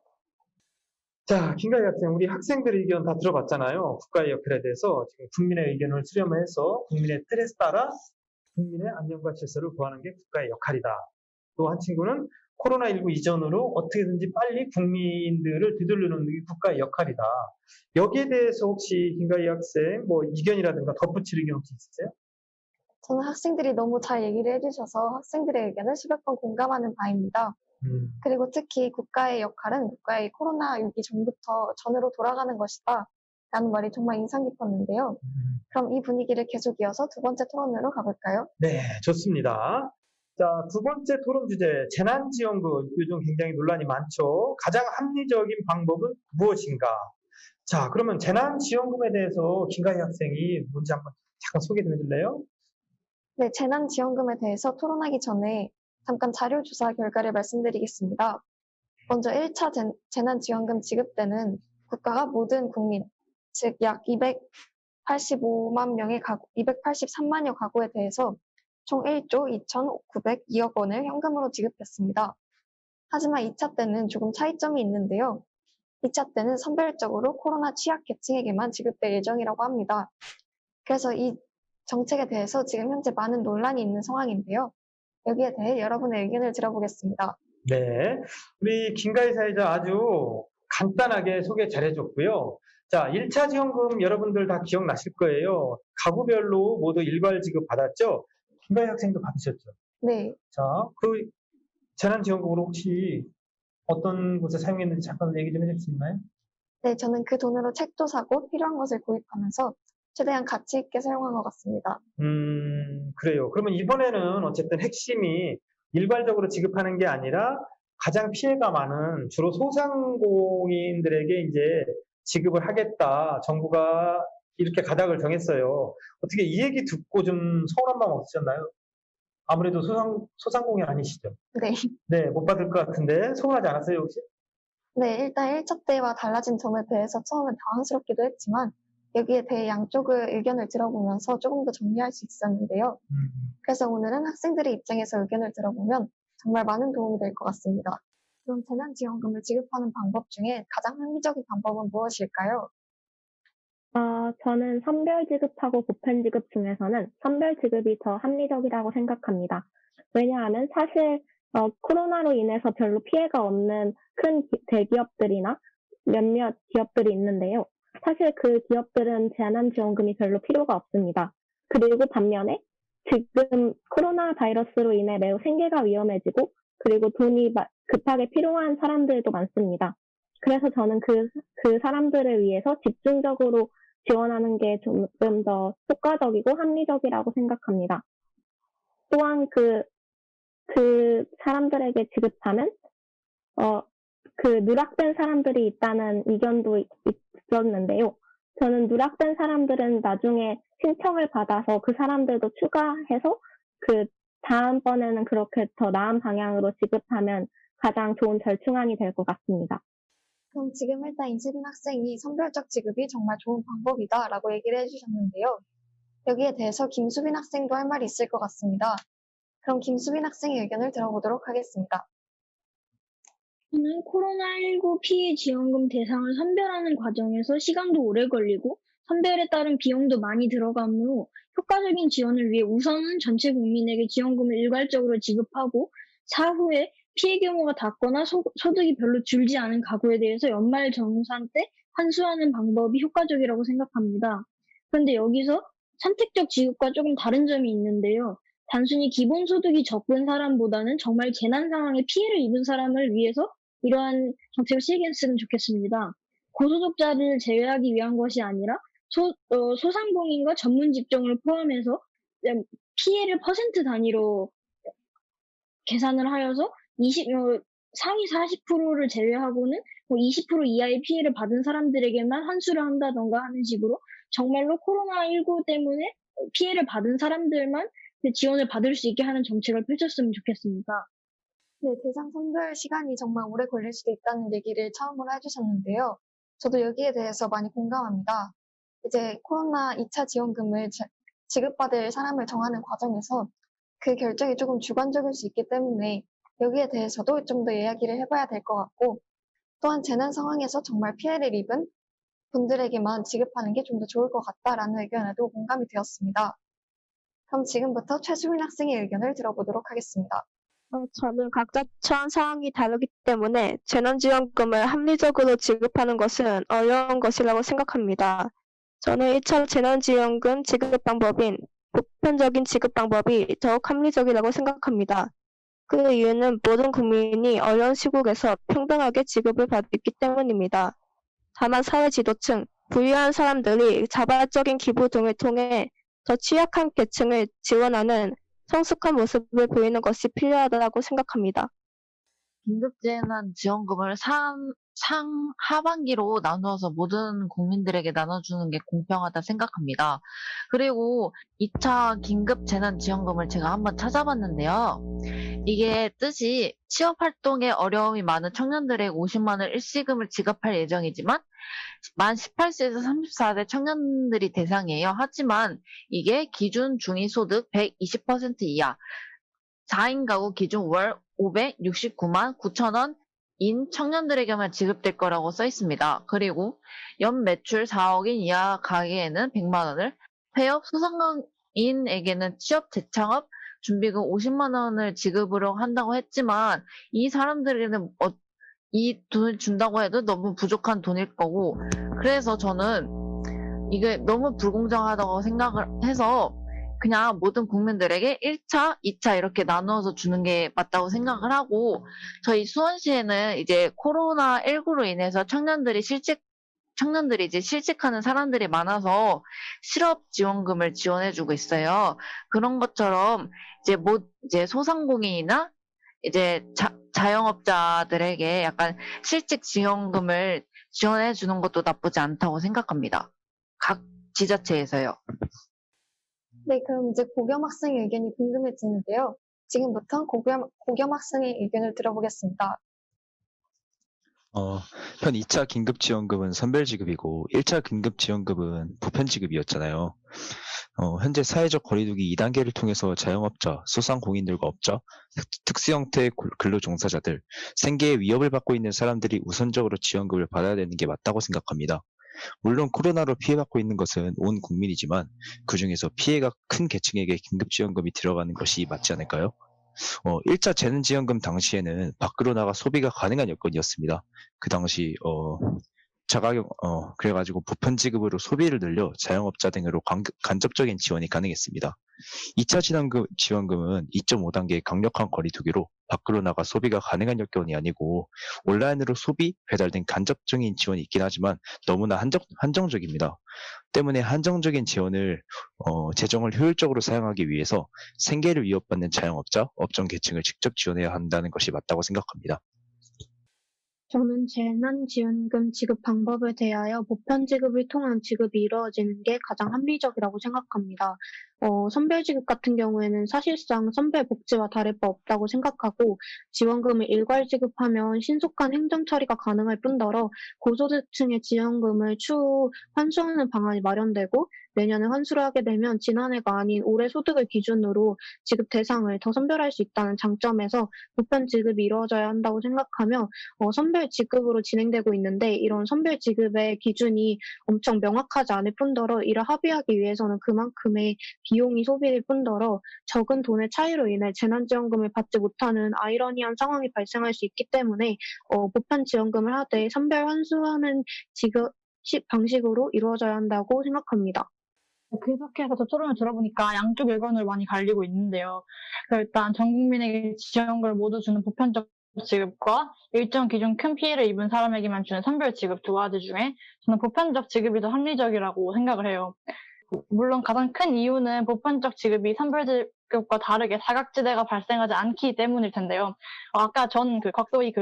Speaker 1: 자, 김가희 학생, 우리 학생들의 의견 다 들어봤잖아요. 국가의 역할에 대해서 지금 국민의 의견을 수렴해서 국민의 틀에 따라 국민의 안전과 질서를 보호하는 게 국가의 역할이다. 또 한 친구는 코로나19 이전으로 어떻게든지 빨리 국민들을 되돌리는 게 국가의 역할이다. 여기에 대해서 혹시 김가희 학생 이견이라든가 덧붙일 의견 혹시 있으세요?
Speaker 2: 저는 학생들이 너무 잘 얘기를 해주셔서 학생들의 의견을 수백 번 공감하는 바입니다. 그리고 특히 국가의 역할은 국가의 코로나6기 전으로 돌아가는 것이다. 라는 말이 정말 인상 깊었는데요. 그럼 이 분위기를 계속 이어서 두 번째 토론으로 가볼까요?
Speaker 1: 네, 좋습니다. 자, 두 번째 토론 주제, 재난지원금. 요즘 굉장히 논란이 많죠. 가장 합리적인 방법은 무엇인가? 자, 그러면 재난지원금에 대해서 김가희 학생이 뭔지 한번 잠깐 소개 좀 해줄래요?
Speaker 2: 네, 재난지원금에 대해서 토론하기 전에 잠깐 자료조사 결과를 말씀드리겠습니다. 먼저 1차 재난지원금 지급 때는 국가가 모든 국민, 즉 약 283만여 가구에 대해서 총 1조 2,902억 원을 현금으로 지급했습니다. 하지만 2차 때는 조금 차이점이 있는데요. 2차 때는 선별적으로 코로나 취약계층에게만 지급될 예정이라고 합니다. 그래서 이 정책에 대해서 지금 현재 많은 논란이 있는 상황인데요. 여기에 대해 여러분의 의견을 들어보겠습니다.
Speaker 1: 네. 우리 김가희 사회자 아주 간단하게 소개 잘해줬고요. 자, 1차 지원금 여러분들 다 기억나실 거예요. 가구별로 모두 일괄 지급 받았죠? 김가희 학생도 받으셨죠?
Speaker 2: 네,
Speaker 1: 자, 그 재난지원금으로 혹시 어떤 곳에 사용했는지 잠깐 얘기 좀 해줄 수 있나요?
Speaker 2: 네, 저는 그 돈으로 책도 사고 필요한 것을 구입하면서 최대한 가치 있게 사용한 것 같습니다.
Speaker 1: 그래요. 그러면 이번에는 어쨌든 핵심이 일괄적으로 지급하는 게 아니라 가장 피해가 많은 주로 소상공인들에게 이제 지급을 하겠다. 정부가 이렇게 가닥을 정했어요. 어떻게 이 얘기 듣고 좀 서운한 마음 없으셨나요? 아무래도 소상공인 아니시죠?
Speaker 2: 네,
Speaker 1: 네, 못 받을 것 같은데 서운하지 않았어요, 혹시?
Speaker 2: 네, 일단 1차 때와 달라진 점에 대해서 처음엔 당황스럽기도 했지만 여기에 대해 양쪽의 의견을 들어보면서 조금 더 정리할 수 있었는데요. 그래서 오늘은 학생들의 입장에서 의견을 들어보면 정말 많은 도움이 될 것 같습니다. 그럼 재난지원금을 지급하는 방법 중에 가장 합리적인 방법은 무엇일까요?
Speaker 5: 저는 선별 지급하고 보편 지급 중에서는 선별 지급이 더 합리적이라고 생각합니다. 왜냐하면 사실 코로나로 인해서 별로 피해가 없는 큰 대기업들이나 몇몇 기업들이 있는데요. 사실 그 기업들은 재난지원금이 별로 필요가 없습니다. 그리고 반면에 지금 코로나 바이러스로 인해 매우 생계가 위험해지고 그리고 돈이 급하게 필요한 사람들도 많습니다. 그래서 저는 그 사람들을 위해서 집중적으로 지원하는 게 조금 더 효과적이고 합리적이라고 생각합니다. 또한 그 사람들에게 지급하면, 그 누락된 사람들이 있다는 의견도 있었는데요. 저는 누락된 사람들은 나중에 신청을 받아서 그 사람들도 추가해서 그 다음번에는 그렇게 더 나은 방향으로 지급하면 가장 좋은 절충안이 될 것 같습니다.
Speaker 2: 그럼 지금 일단 이세빈 학생이 선별적 지급이 정말 좋은 방법이다라고 얘기를 해주셨는데요. 여기에 대해서 김수빈 학생도 할 말이 있을 것 같습니다. 그럼 김수빈 학생의 의견을 들어보도록 하겠습니다.
Speaker 9: 저는 코로나19 피해 지원금 대상을 선별하는 과정에서 시간도 오래 걸리고 선별에 따른 비용도 많이 들어가므로 효과적인 지원을 위해 우선은 전체 국민에게 지원금을 일괄적으로 지급하고 사후에 피해 규모가 닿거나 소득이 별로 줄지 않은 가구에 대해서 연말정산 때 환수하는 방법이 효과적이라고 생각합니다. 그런데 여기서 선택적 지급과 조금 다른 점이 있는데요. 단순히 기본소득이 적은 사람보다는 정말 재난 상황에 피해를 입은 사람을 위해서 이러한 정책을 시행했으면 좋겠습니다. 고소득자를 제외하기 위한 것이 아니라 소상공인과 전문 직종을 포함해서 피해를 퍼센트 단위로 계산을 하여서 상위 40%를 제외하고는 20% 이하의 피해를 받은 사람들에게만 환수를 한다던가 하는 식으로 정말로 코로나19 때문에 피해를 받은 사람들만 지원을 받을 수 있게 하는 정책을 펼쳤으면 좋겠습니다.
Speaker 2: 네, 대상 선별 시간이 정말 오래 걸릴 수도 있다는 얘기를 처음으로 해주셨는데요. 저도 여기에 대해서 많이 공감합니다. 이제 코로나 2차 지원금을 지급받을 사람을 정하는 과정에서 그 결정이 조금 주관적일 수 있기 때문에 여기에 대해서도 좀 더 이야기를 해봐야 될 것 같고, 또한 재난 상황에서 정말 피해를 입은 분들에게만 지급하는 게 좀 더 좋을 것 같다라는 의견에도 공감이 되었습니다. 그럼 지금부터 최수민 학생의 의견을 들어보도록 하겠습니다.
Speaker 8: 저는 각자 처한 상황이 다르기 때문에 재난지원금을 합리적으로 지급하는 것은 어려운 것이라고 생각합니다. 저는 1차 재난지원금 지급 방법인 보편적인 지급 방법이 더욱 합리적이라고 생각합니다. 그 이유는 모든 국민이 어려운 시국에서 평등하게 지급을 받기 때문입니다. 다만 사회 지도층, 부유한 사람들이 자발적인 기부 등을 통해 더 취약한 계층을 지원하는 성숙한 모습을 보이는 것이 필요하다고 생각합니다.
Speaker 4: 긴급재난지원금을 하반기로 나누어서 모든 국민들에게 나눠주는 게 공평하다 생각합니다. 그리고 2차 긴급재난지원금을 제가 한번 찾아봤는데요. 이게 뜻이 취업활동에 어려움이 많은 청년들에게 50만 원 일시금을 지급할 예정이지만 만 18세에서 34세 청년들이 대상이에요. 하지만 이게 기준 중위소득 120% 이하 4인 가구 기준 월 569만 9천 원인 청년들에게만 지급될 거라고 써 있습니다. 그리고 연 매출 4억인 이하 가게에는 100만 원을, 폐업 소상공인에게는 취업 재창업 준비금 50만 원을 지급으로 한다고 했지만 이 사람들에게는 이 돈을 준다고 해도 너무 부족한 돈일 거고, 그래서 저는 이게 너무 불공정하다고 생각을 해서 그냥 모든 국민들에게 1차, 2차 이렇게 나누어서 주는 게 맞다고 생각을 하고, 저희 수원시에는 이제 코로나19로 인해서 청년들이 이제 실직하는 사람들이 많아서 실업 지원금을 지원해주고 있어요. 그런 것처럼 이제 소상공인이나 이제 자영업자들에게 약간 실직 지원금을 지원해 주는 것도 나쁘지 않다고 생각합니다. 각 지자체에서요.
Speaker 2: 네, 그럼 이제 고겸 학생의 의견이 궁금해지는데요. 지금부터 고겸 학생의 의견을 들어보겠습니다.
Speaker 6: 현 2차 긴급지원금은 선별지급이고 1차 긴급지원금은 보편지급이었잖아요. 현재 사회적 거리두기 2단계를 통해서 자영업자, 소상공인들과 업자, 특수형태의 근로종사자들, 생계에 위협을 받고 있는 사람들이 우선적으로 지원금을 받아야 되는 게 맞다고 생각합니다. 물론 코로나로 피해받고 있는 것은 온 국민이지만 그중에서 피해가 큰 계층에게 긴급지원금이 들어가는 것이 맞지 않을까요? 1차 재난지원금 당시에는 밖으로 나가 소비가 가능한 여건이었습니다. 그 당시 그래가지고 보편지급으로 소비를 늘려 자영업자 등으로 간접적인 지원이 가능했습니다. 2차 지원금은 2.5단계의 강력한 거리두기로 밖으로 나가 소비가 가능한 여건이 아니고 온라인으로 소비, 배달 등 간접적인 지원이 있긴 하지만 너무나 한정적입니다. 때문에 한정적인 재정을 효율적으로 사용하기 위해서 생계를 위협받는 자영업자, 업종 계층을 직접 지원해야 한다는 것이 맞다고 생각합니다.
Speaker 7: 저는 재난지원금 지급 방법에 대하여 보편지급을 통한 지급이 이루어지는 게 가장 합리적이라고 생각합니다. 선별지급 같은 경우에는 사실상 선별복지와 다를 바 없다고 생각하고, 지원금을 일괄 지급하면 신속한 행정 처리가 가능할 뿐더러 고소득층의 지원금을 추후 환수하는 방안이 마련되고, 내년에 환수를 하게 되면 지난해가 아닌 올해 소득을 기준으로 지급 대상을 더 선별할 수 있다는 장점에서 보편 지급이 이루어져야 한다고 생각하며, 선별 지급으로 진행되고 있는데, 이런 선별 지급의 기준이 엄청 명확하지 않을 뿐더러 이를 합의하기 위해서는 그만큼의 비용이 소비될 뿐더러 적은 돈의 차이로 인해 재난지원금을 받지 못하는 아이러니한 상황이 발생할 수 있기 때문에 보편 지원금을 하되 선별 환수하는 지급 방식으로 이루어져야 한다고 생각합니다.
Speaker 3: 계속해서 저 토론을 들어보니까 양쪽 의견을 많이 갈리고 있는데요. 일단 전 국민에게 지원금을 모두 주는 보편적 지급과 일정 기준 큰 피해를 입은 사람에게만 주는 선별 지급 두 가지 중에 저는 보편적 지급이 더 합리적이라고 생각을 해요. 물론 가장 큰 이유는 보편적 지급이 선별 지급과 다르게 사각지대가 발생하지 않기 때문일 텐데요. 아까 곽소희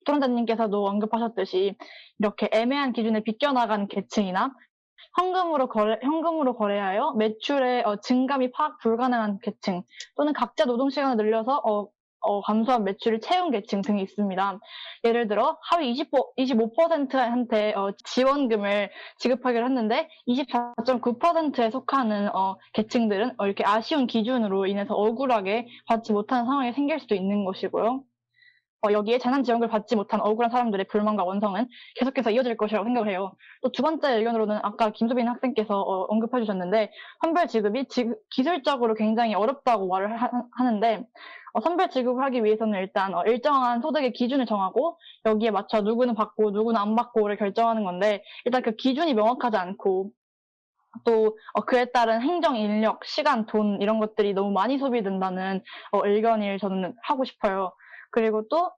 Speaker 3: 토론자님께서도 언급하셨듯이 이렇게 애매한 기준에 비껴나간 계층이나 현금으로 거래하여 매출의 증감이 파악 불가능한 계층, 또는 각자 노동 시간을 늘려서 감소한 매출을 채운 계층 등이 있습니다. 예를 들어 하위 25%한테 지원금을 지급하기로 했는데 24.9%에 속하는 계층들은 이렇게 아쉬운 기준으로 인해서 억울하게 받지 못하는 상황이 생길 수도 있는 것이고요. 여기에 재난지원금을 받지 못한 억울한 사람들의 불만과 원성은 계속해서 이어질 것이라고 생각을 해요. 또 두 번째 의견으로는 아까 김소빈 학생께서 언급해 주셨는데, 선별 지급이 기술적으로 굉장히 어렵다고 말을 하는데, 선별 지급을 하기 위해서는 일단 일정한 소득의 기준을 정하고 여기에 맞춰 누구는 받고 누구는 안 받고를 결정하는 건데, 일단 그 기준이 명확하지 않고 또 그에 따른 행정 인력, 시간, 돈 이런 것들이 너무 많이 소비된다는 의견을 저는 하고 싶어요. 그리고 또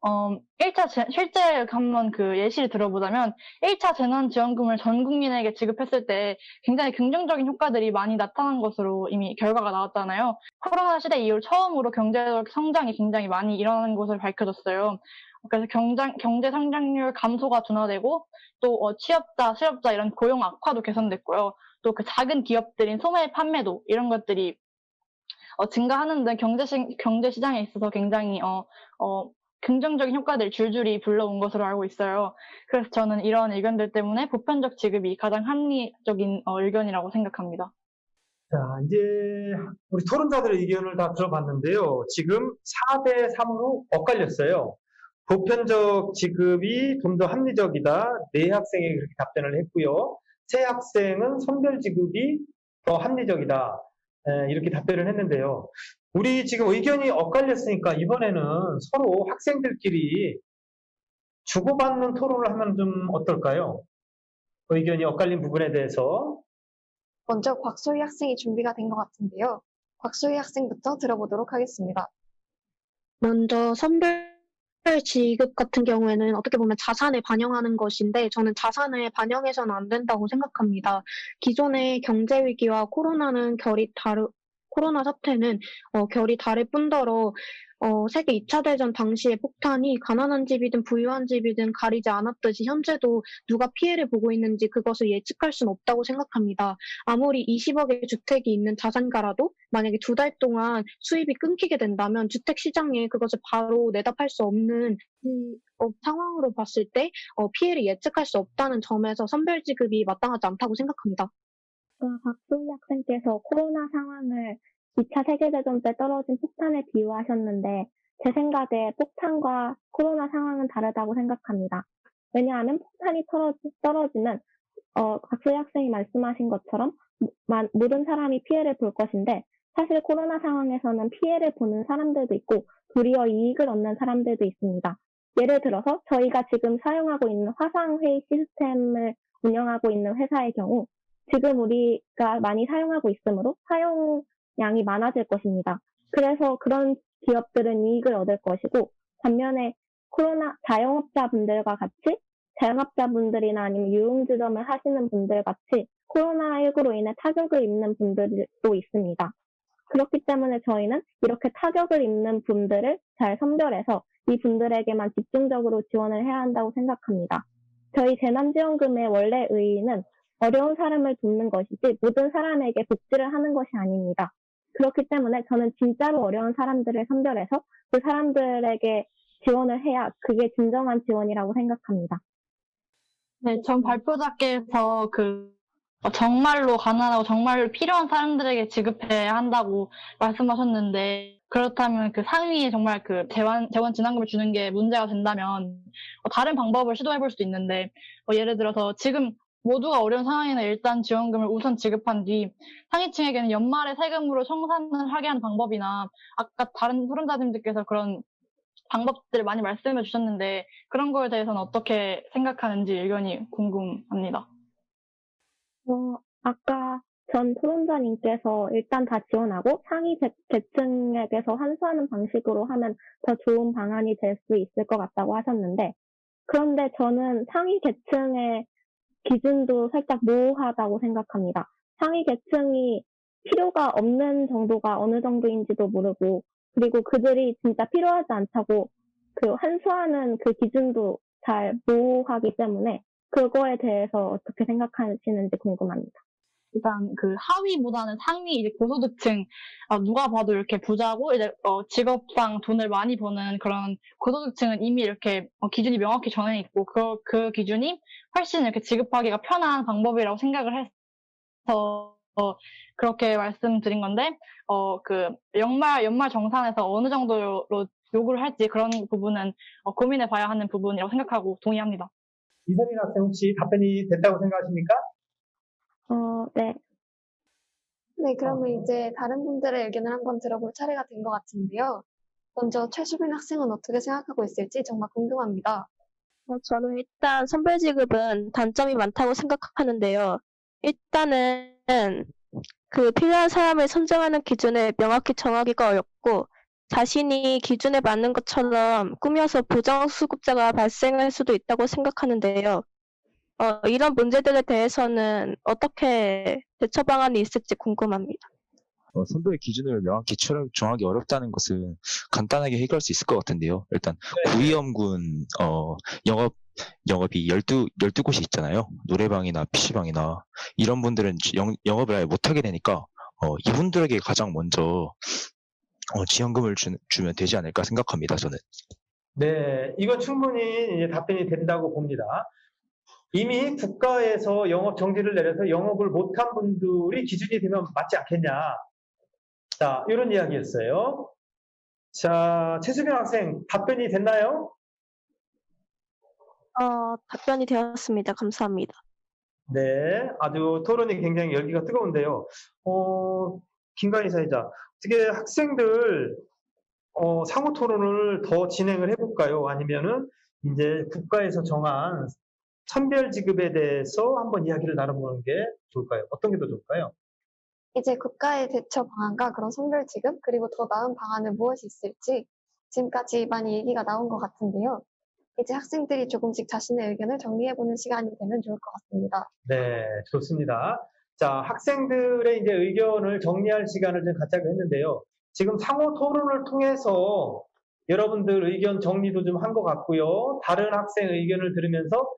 Speaker 3: 1차 실제 한번 예시를 들어보자면 1차 재난지원금을 전 국민에게 지급했을 때 굉장히 긍정적인 효과들이 많이 나타난 것으로 이미 결과가 나왔잖아요. 코로나 시대 이후 처음으로 경제적 성장이 굉장히 많이 일어나는 것으로 밝혀졌어요. 그래서 경제 성장률 감소가 둔화되고 또 취업자, 실업자 이런 고용 악화도 개선됐고요. 또 작은 기업들인 소매 판매도 이런 것들이 증가하는 등 경제 시장에 있어서 굉장히 긍정적인 효과들이 줄줄이 불러온 것으로 알고 있어요. 그래서 저는 이런 의견들 때문에 보편적 지급이 가장 합리적인 의견이라고 생각합니다.
Speaker 1: 자, 이제 우리 토론자들의 의견을 다 들어봤는데요. 지금 4대 3으로 엇갈렸어요. 보편적 지급이 좀 더 합리적이다. 네 학생이 그렇게 답변을 했고요. 세 학생은 선별 지급이 더 합리적이다. 이렇게 답변을 했는데요. 우리 지금 의견이 엇갈렸으니까 이번에는 서로 학생들끼리 주고받는 토론을 하면 좀 어떨까요? 의견이 엇갈린 부분에 대해서.
Speaker 2: 먼저 곽소희 학생이 준비가 된 것 같은데요. 곽소희 학생부터 들어보도록 하겠습니다.
Speaker 7: 먼저 선별 지급 같은 경우에는 어떻게 보면 자산에 반영하는 것인데 저는 자산에 반영해서는 안 된다고 생각합니다. 기존의 경제 위기와 코로나 사태는 결이 다를 뿐더러 세계 2차 대전 당시의 폭탄이 가난한 집이든 부유한 집이든 가리지 않았듯이 현재도 누가 피해를 보고 있는지 그것을 예측할 수는 없다고 생각합니다. 아무리 20억의 주택이 있는 자산가라도 만약에 2달 동안 수입이 끊기게 된다면 주택 시장에 그것을 바로 내다 팔 수 없는 상황으로 봤을 때 피해를 예측할 수 없다는 점에서 선별 지급이 마땅하지 않다고 생각합니다.
Speaker 5: 박소희 학생께서 코로나 상황을 2차 세계대전 때 떨어진 폭탄에 비유하셨는데 제 생각에 폭탄과 코로나 상황은 다르다고 생각합니다. 왜냐하면 폭탄이 떨어지면 박소희 학생이 말씀하신 것처럼 모든 사람이 피해를 볼 것인데 사실 코로나 상황에서는 피해를 보는 사람들도 있고 도리어 이익을 얻는 사람들도 있습니다. 예를 들어서 저희가 지금 사용하고 있는 화상회의 시스템을 운영하고 있는 회사의 경우 지금 우리가 많이 사용하고 있으므로 사용량이 많아질 것입니다. 그래서 그런 기업들은 이익을 얻을 것이고 반면에 코로나 자영업자분들과 같이 자영업자분들이나 아니면 유흥주점을 하시는 분들 같이 코로나19로 인해 타격을 입는 분들도 있습니다. 그렇기 때문에 저희는 이렇게 타격을 입는 분들을 잘 선별해서 이 분들에게만 집중적으로 지원을 해야 한다고 생각합니다. 저희 재난지원금의 원래 의의는 어려운 사람을 돕는 것이지 모든 사람에게 복지를 하는 것이 아닙니다. 그렇기 때문에 저는 진짜로 어려운 사람들을 선별해서 그 사람들에게 지원을 해야 그게 진정한 지원이라고 생각합니다.
Speaker 3: 네, 전 발표자께서 정말로 가난하고 정말로 필요한 사람들에게 지급해야 한다고 말씀하셨는데, 그렇다면 그 상위에 정말 재원 지원금을 주는 게 문제가 된다면, 다른 방법을 시도해볼 수도 있는데, 예를 들어서 지금 모두가 어려운 상황에는 일단 지원금을 우선 지급한 뒤, 상위층에게는 연말에 세금으로 청산을 하게 하는 방법이나, 아까 다른 토론자님들께서 그런 방법들을 많이 말씀해 주셨는데, 그런 거에 대해서는 어떻게 생각하는지 의견이 궁금합니다.
Speaker 5: 아까 전 토론자님께서 일단 다 지원하고 상위 계층에게서 환수하는 방식으로 하면 더 좋은 방안이 될 수 있을 것 같다고 하셨는데, 그런데 저는 상위 계층의 기준도 살짝 모호하다고 생각합니다. 상위 계층이 필요가 없는 정도가 어느 정도인지도 모르고, 그리고 그들이 진짜 필요하지 않다고 그 환수하는 그 기준도 잘 모호하기 때문에 그거에 대해서 어떻게 생각하시는지 궁금합니다.
Speaker 3: 일단 하위보다는 상위 이제 고소득층, 누가 봐도 이렇게 부자고 이제 직업상 돈을 많이 버는 그런 고소득층은 이미 이렇게 기준이 명확히 정해 있고 그 기준이 훨씬 이렇게 지급하기가 편한 방법이라고 생각을 해서 그렇게 말씀드린 건데, 연말 정산에서 어느 정도로 요구를 할지 그런 부분은 고민해 봐야 하는 부분이라고 생각하고 동의합니다.
Speaker 1: 이선민 학생 혹시 답변이 됐다고 생각하십니까?
Speaker 5: 네.
Speaker 2: 네, 그러면 이제 다른 분들의 의견을 한번 들어볼 차례가 된 것 같은데요. 먼저 최수빈 학생은 어떻게 생각하고 있을지 정말 궁금합니다.
Speaker 8: 저는 일단 선별지급은 단점이 많다고 생각하는데요. 일단은 필요한 사람을 선정하는 기준을 명확히 정하기가 어렵고 자신이 기준에 맞는 것처럼 꾸며서 부정수급자가 발생할 수도 있다고 생각하는데요. 이런 문제들에 대해서는 어떻게 대처 방안이 있을지 궁금합니다.
Speaker 6: 선별 기준을 명확히 정하기 어렵다는 것은 간단하게 해결할 수 있을 것 같은데요. 일단 구의염군 영업이 12곳이 있잖아요. 노래방이나 PC방이나 이런 분들은 영업을 아예 못하게 되니까 이분들에게 가장 먼저 지원금을 주면 되지 않을까 생각합니다. 저는.
Speaker 1: 네, 이거 충분히 이제 답변이 된다고 봅니다. 이미 국가에서 영업 정지를 내려서 영업을 못한 분들이 기준이 되면 맞지 않겠냐. 자, 이런 이야기였어요. 자, 최수빈 학생 답변이 됐나요?
Speaker 8: 답변이 되었습니다. 감사합니다.
Speaker 1: 네, 아주 토론이 굉장히 열기가 뜨거운데요. 김관희 사회자, 어떻게 학생들 상호 토론을 더 진행을 해볼까요? 아니면은 이제 국가에서 정한 선별 지급에 대해서 한번 이야기를 나눠보는 게 좋을까요? 어떤 게 더 좋을까요?
Speaker 2: 이제 국가의 대처 방안과 그런 선별 지급, 그리고 더 나은 방안은 무엇이 있을지 지금까지 많이 얘기가 나온 것 같은데요. 이제 학생들이 조금씩 자신의 의견을 정리해보는 시간이 되면 좋을 것 같습니다.
Speaker 1: 네, 좋습니다. 자, 학생들의 이제 의견을 정리할 시간을 좀 갖자고 했는데요. 지금 상호 토론을 통해서 여러분들 의견 정리도 좀 한 것 같고요. 다른 학생 의견을 들으면서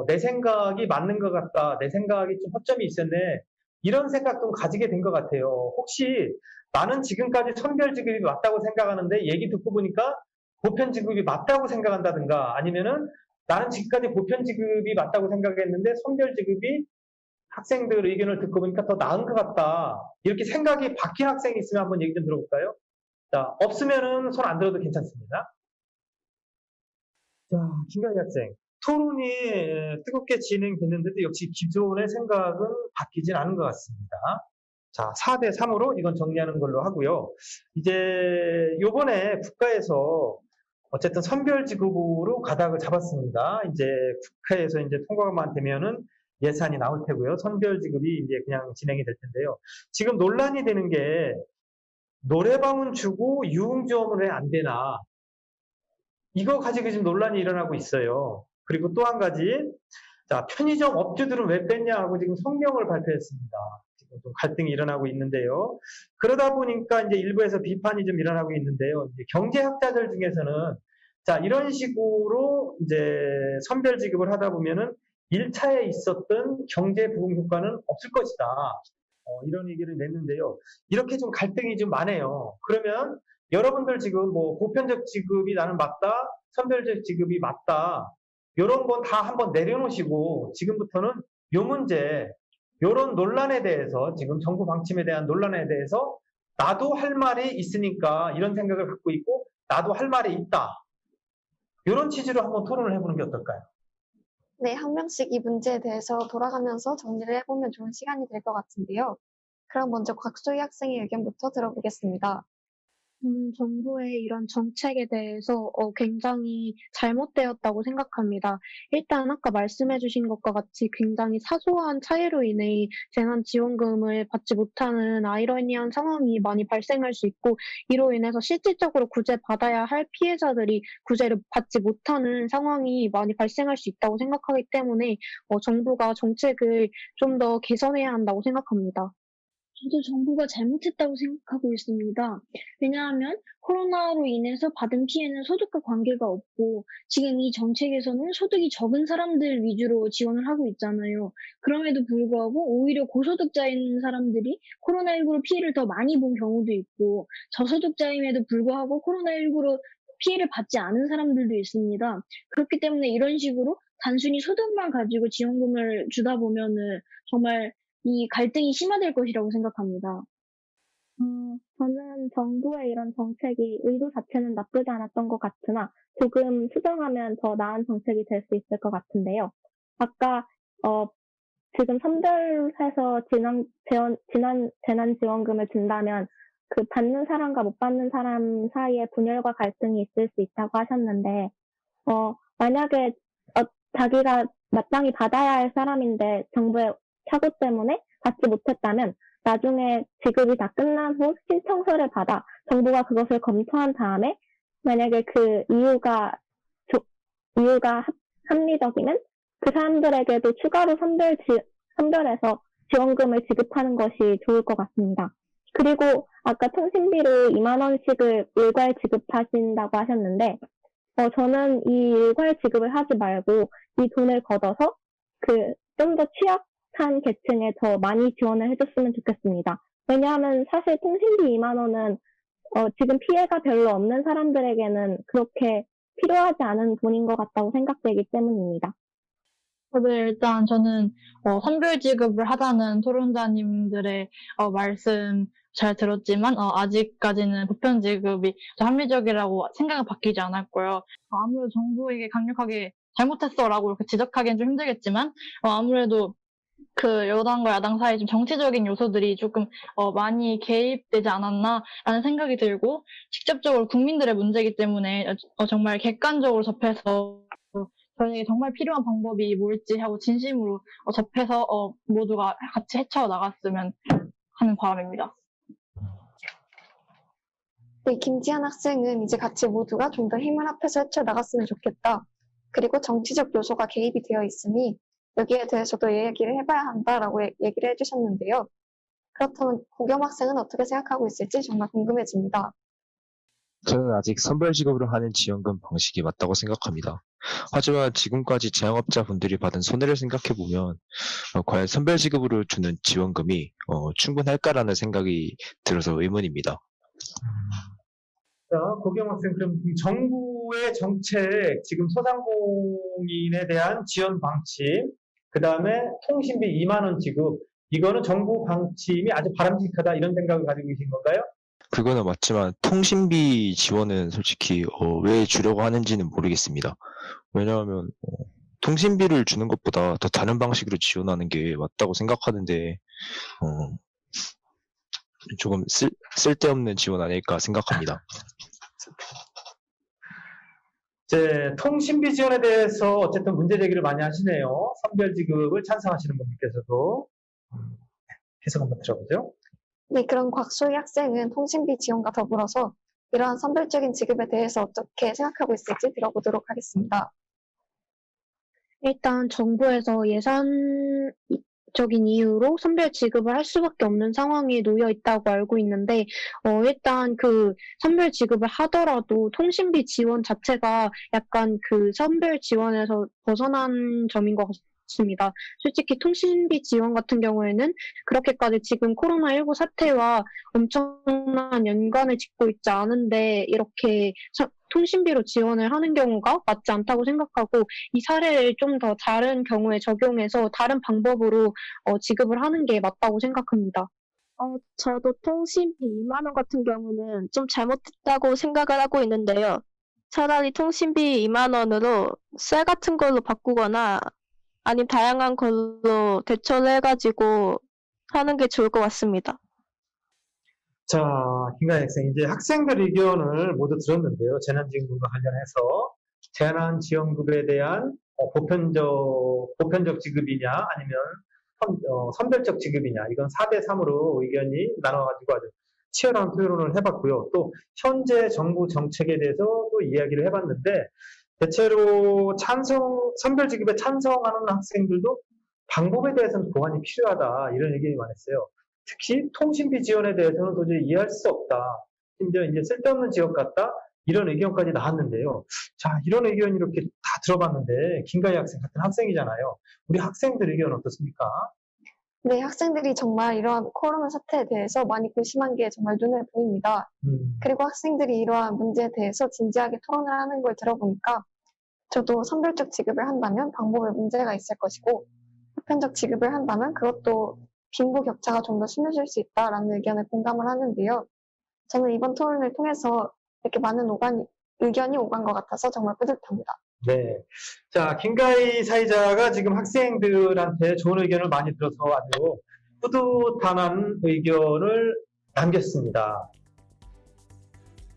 Speaker 1: 내 생각이 맞는 것 같다. 내 생각이 좀 허점이 있었네. 이런 생각도 가지게 된 것 같아요. 혹시 나는 지금까지 선별 지급이 맞다고 생각하는데 얘기 듣고 보니까 보편 지급이 맞다고 생각한다든가 아니면은 나는 지금까지 보편 지급이 맞다고 생각했는데 선별 지급이 학생들 의견을 듣고 보니까 더 나은 것 같다. 이렇게 생각이 바뀐 학생이 있으면 한번 얘기 좀 들어볼까요? 자, 없으면은 손 안 들어도 괜찮습니다. 자, 김가희 학생. 토론이 뜨겁게 진행됐는데도 역시 기존의 생각은 바뀌진 않은 것 같습니다. 자, 4대 3으로 이건 정리하는 걸로 하고요. 이제 요번에 국가에서 어쨌든 선별지급으로 가닥을 잡았습니다. 이제 국회에서 이제 통과만 되면은 예산이 나올 테고요. 선별지급이 이제 그냥 진행이 될 텐데요. 지금 논란이 되는 게 노래방은 주고 유흥지원을 왜 안 되나? 이거 가지고 지금 논란이 일어나고 있어요. 그리고 또 한 가지, 자, 편의점 업주들은 왜 뺐냐 하고 지금 성명을 발표했습니다. 지금 좀 갈등이 일어나고 있는데요. 그러다 보니까 이제 일부에서 비판이 좀 일어나고 있는데요. 이제 경제학자들 중에서는 자, 이런 식으로 이제 선별 지급을 하다 보면은 1차에 있었던 경제 부흥 효과는 없을 것이다. 이런 얘기를 냈는데요. 이렇게 좀 갈등이 좀 많아요. 그러면 여러분들 지금 뭐 보편적 지급이 나는 맞다, 선별적 지급이 맞다, 이런 건 다 한번 내려놓으시고 지금부터는 요 문제, 요런 논란에 대해서 지금 정부 방침에 대한 논란에 대해서 나도 할 말이 있으니까 이런 생각을 갖고 있고 나도 할 말이 있다. 이런 취지로 한번 토론을 해보는 게 어떨까요?
Speaker 2: 네, 한 명씩 이 문제에 대해서 돌아가면서 정리를 해보면 좋은 시간이 될 것 같은데요. 그럼 먼저 곽소희 학생의 의견부터 들어보겠습니다.
Speaker 7: 정부의 이런 정책에 대해서 굉장히 잘못되었다고 생각합니다. 일단 아까 말씀해주신 것과 같이 굉장히 사소한 차이로 인해 재난지원금을 받지 못하는 아이러니한 상황이 많이 발생할 수 있고, 이로 인해서 실질적으로 구제받아야 할 피해자들이 구제를 받지 못하는 상황이 많이 발생할 수 있다고 생각하기 때문에 정부가 정책을 좀 더 개선해야 한다고 생각합니다.
Speaker 9: 저도 정부가 잘못했다고 생각하고 있습니다. 왜냐하면 코로나로 인해서 받은 피해는 소득과 관계가 없고 지금 이 정책에서는 소득이 적은 사람들 위주로 지원을 하고 있잖아요. 그럼에도 불구하고 오히려 고소득자인 사람들이 코로나19로 피해를 더 많이 본 경우도 있고 저소득자임에도 불구하고 코로나19로 피해를 받지 않은 사람들도 있습니다. 그렇기 때문에 이런 식으로 단순히 소득만 가지고 지원금을 주다 보면은 정말 이 갈등이 심화될 것이라고 생각합니다.
Speaker 5: 저는 정부의 이런 정책이 의도 자체는 나쁘지 않았던 것 같으나 조금 수정하면 더 나은 정책이 될 수 있을 것 같은데요. 아까 지금 선별해서 재난지원금을 준다면 그 받는 사람과 못 받는 사람 사이에 분열과 갈등이 있을 수 있다고 하셨는데 만약에 자기가 마땅히 받아야 할 사람인데 정부의 사고 때문에 받지 못했다면 나중에 지급이 다 끝난 후 신청서를 받아 정부가 그것을 검토한 다음에 만약에 그 이유가 합리적이면 그 사람들에게도 추가로 선별해서 지원금을 지급하는 것이 좋을 것 같습니다. 그리고 아까 통신비로 2만 원씩을 일괄 지급하신다고 하셨는데 저는 이 일괄 지급을 하지 말고 이 돈을 걷어서 좀 더 취약한 계층에 더 많이 지원을 해줬으면 좋겠습니다. 왜냐하면 사실 통신비 2만 원은 지금 피해가 별로 없는 사람들에게는 그렇게 필요하지 않은 돈인 것 같다고 생각되기 때문입니다.
Speaker 3: 네, 일단 저는 선별 지급을 하자는 토론자님들의 말씀 잘 들었지만 아직까지는 보편 지급이 합리적이라고 생각은 바뀌지 않았고요. 아무래도 정부에게 강력하게 잘못했어라고 이렇게 지적하기는 좀 힘들겠지만 아무래도 그 여당과 야당 사이 좀 정치적인 요소들이 조금 많이 개입되지 않았나라는 생각이 들고 직접적으로 국민들의 문제이기 때문에 정말 객관적으로 접해서 저에게 정말 필요한 방법이 뭘지 하고 진심으로 접해서 모두가 같이 헤쳐나갔으면 하는 바람입니다.
Speaker 2: 네, 김지한 학생은 이제 같이 모두가 좀 더 힘을 합해서 헤쳐나갔으면 좋겠다. 그리고 정치적 요소가 개입이 되어 있으니 여기에 대해서도 얘기를 해봐야 한다라고 얘기를 해주셨는데요. 그렇다면 고겸 학생은 어떻게 생각하고 있을지 정말 궁금해집니다.
Speaker 6: 저는 아직 선별 지급으로 하는 지원금 방식이 맞다고 생각합니다. 하지만 지금까지 자영업자분들이 받은 손해를 생각해보면 과연 선별 지급으로 주는 지원금이 충분할까라는 생각이 들어서 의문입니다.
Speaker 1: 자, 고경 학생, 그럼 정부의 정책, 지금 소상공인에 대한 지원 방침, 그 다음에 통신비 2만 원 지급, 이거는 정부 방침이 아주 바람직하다 이런 생각을 가지고 계신 건가요?
Speaker 6: 그거는 맞지만 통신비 지원은 솔직히 왜 주려고 하는지는 모르겠습니다. 왜냐하면 통신비를 주는 것보다 더 다른 방식으로 지원하는 게 맞다고 생각하는데 조금 쓸데없는 지원 아닐까 생각합니다.
Speaker 1: 이제 통신비 지원에 대해서 어쨌든 문제 제기를 많이 하시네요. 선별 지급을 찬성하시는 분들께서도 해석 한번 들어보죠.
Speaker 2: 네, 그럼 곽소희 학생은 통신비 지원과 더불어서 이러한 선별적인 지급에 대해서 어떻게 생각하고 있을지 들어보도록 하겠습니다.
Speaker 7: 일단 정부에서 예산적인 이유로 선별 지급을 할 수밖에 없는 상황에 놓여 있다고 알고 있는데, 일단 그 선별 지급을 하더라도 통신비 지원 자체가 약간 그 선별 지원에서 벗어난 점인 것 같습니다. 솔직히 통신비 지원 같은 경우에는 그렇게까지 지금 코로나19 사태와 엄청난 연관을 짓고 있지 않은데 이렇게 통신비로 지원을 하는 경우가 맞지 않다고 생각하고 이 사례를 좀 더 다른 경우에 적용해서 다른 방법으로 지급을 하는 게 맞다고 생각합니다.
Speaker 8: 저도 통신비 2만 원 같은 경우는 좀 잘못됐다고 생각을 하고 있는데요. 차라리 통신비 2만 원으로 쌀 같은 걸로 바꾸거나 아니면 다양한 걸로 대처를 해가지고 하는 게 좋을 것 같습니다.
Speaker 1: 자, 김가희 학생, 이제 학생들 의견을 모두 들었는데요. 재난지원금과 관련해서 재난지원금에 대한 보편적 지급이냐 아니면 선별적 지급이냐, 이건 4대3으로 의견이 나눠가지고 아주 치열한 토론을 해봤고요. 또 현재 정부 정책에 대해서도 이야기를 해봤는데 대체로 선별 지급에 찬성하는 학생들도 방법에 대해서는 보완이 필요하다 이런 의견이 많았어요. 특히 통신비 지원에 대해서는 도저히 이해할 수 없다. 심지어 이제 쓸데없는 지역 같다. 이런 의견까지 나왔는데요. 자, 이런 의견 이렇게 다 들어봤는데 김가희 학생 같은 학생이잖아요. 우리 학생들 의견 어떻습니까?
Speaker 2: 네, 학생들이 정말 이러한 코로나 사태에 대해서 많이 고심한 게 정말 눈에 보입니다. 그리고 학생들이 이러한 문제에 대해서 진지하게 토론을 하는 걸 들어보니까 저도 선별적 지급을 한다면 방법에 문제가 있을 것이고 보편적 지급을 한다면 그것도 빈부격차가 좀 더 심해질 수 있다라는 의견에 공감을 하는데요. 저는 이번 토론을 통해서 이렇게 많은 의견이 오간 것 같아서 정말 뿌듯합니다.
Speaker 1: 네. 자, 김가희 사회자가 지금 학생들한테 좋은 의견을 많이 들어서 아주 뿌듯한 의견을 남겼습니다.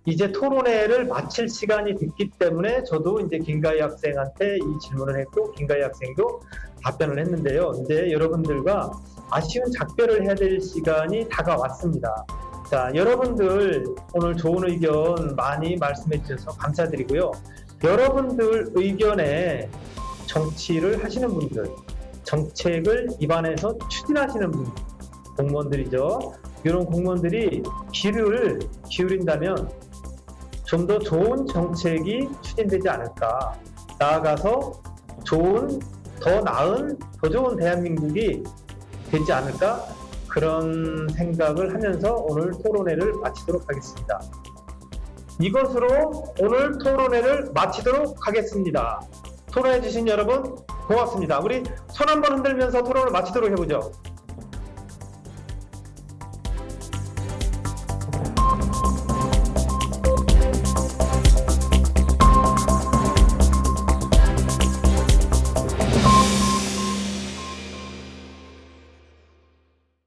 Speaker 1: 이제 토론회를 마칠 시간이 됐기 때문에 저도 이제 김가희 학생한테 이 질문을 했고 김가희 학생도 답변을 했는데요. 이제 여러분들과 아쉬운 작별을 해야 될 시간이 다가왔습니다. 자, 여러분들 오늘 좋은 의견 많이 말씀해 주셔서 감사드리고요. 여러분들 의견에 정치를 하시는 분들, 정책을 입안에서 추진하시는 분들, 공무원들이죠. 이런 공무원들이 귀를 기울인다면 좀 더 좋은 정책이 추진되지 않을까. 나아가서 더 나은, 더 좋은 대한민국이 되지 않을까. 그런 생각을 하면서 오늘 토론회를 마치도록 하겠습니다. 이것으로 오늘 토론회를 마치도록 하겠습니다. 토론해 주신 여러분 고맙습니다. 우리 손 한번 흔들면서 토론을 마치도록 해보죠.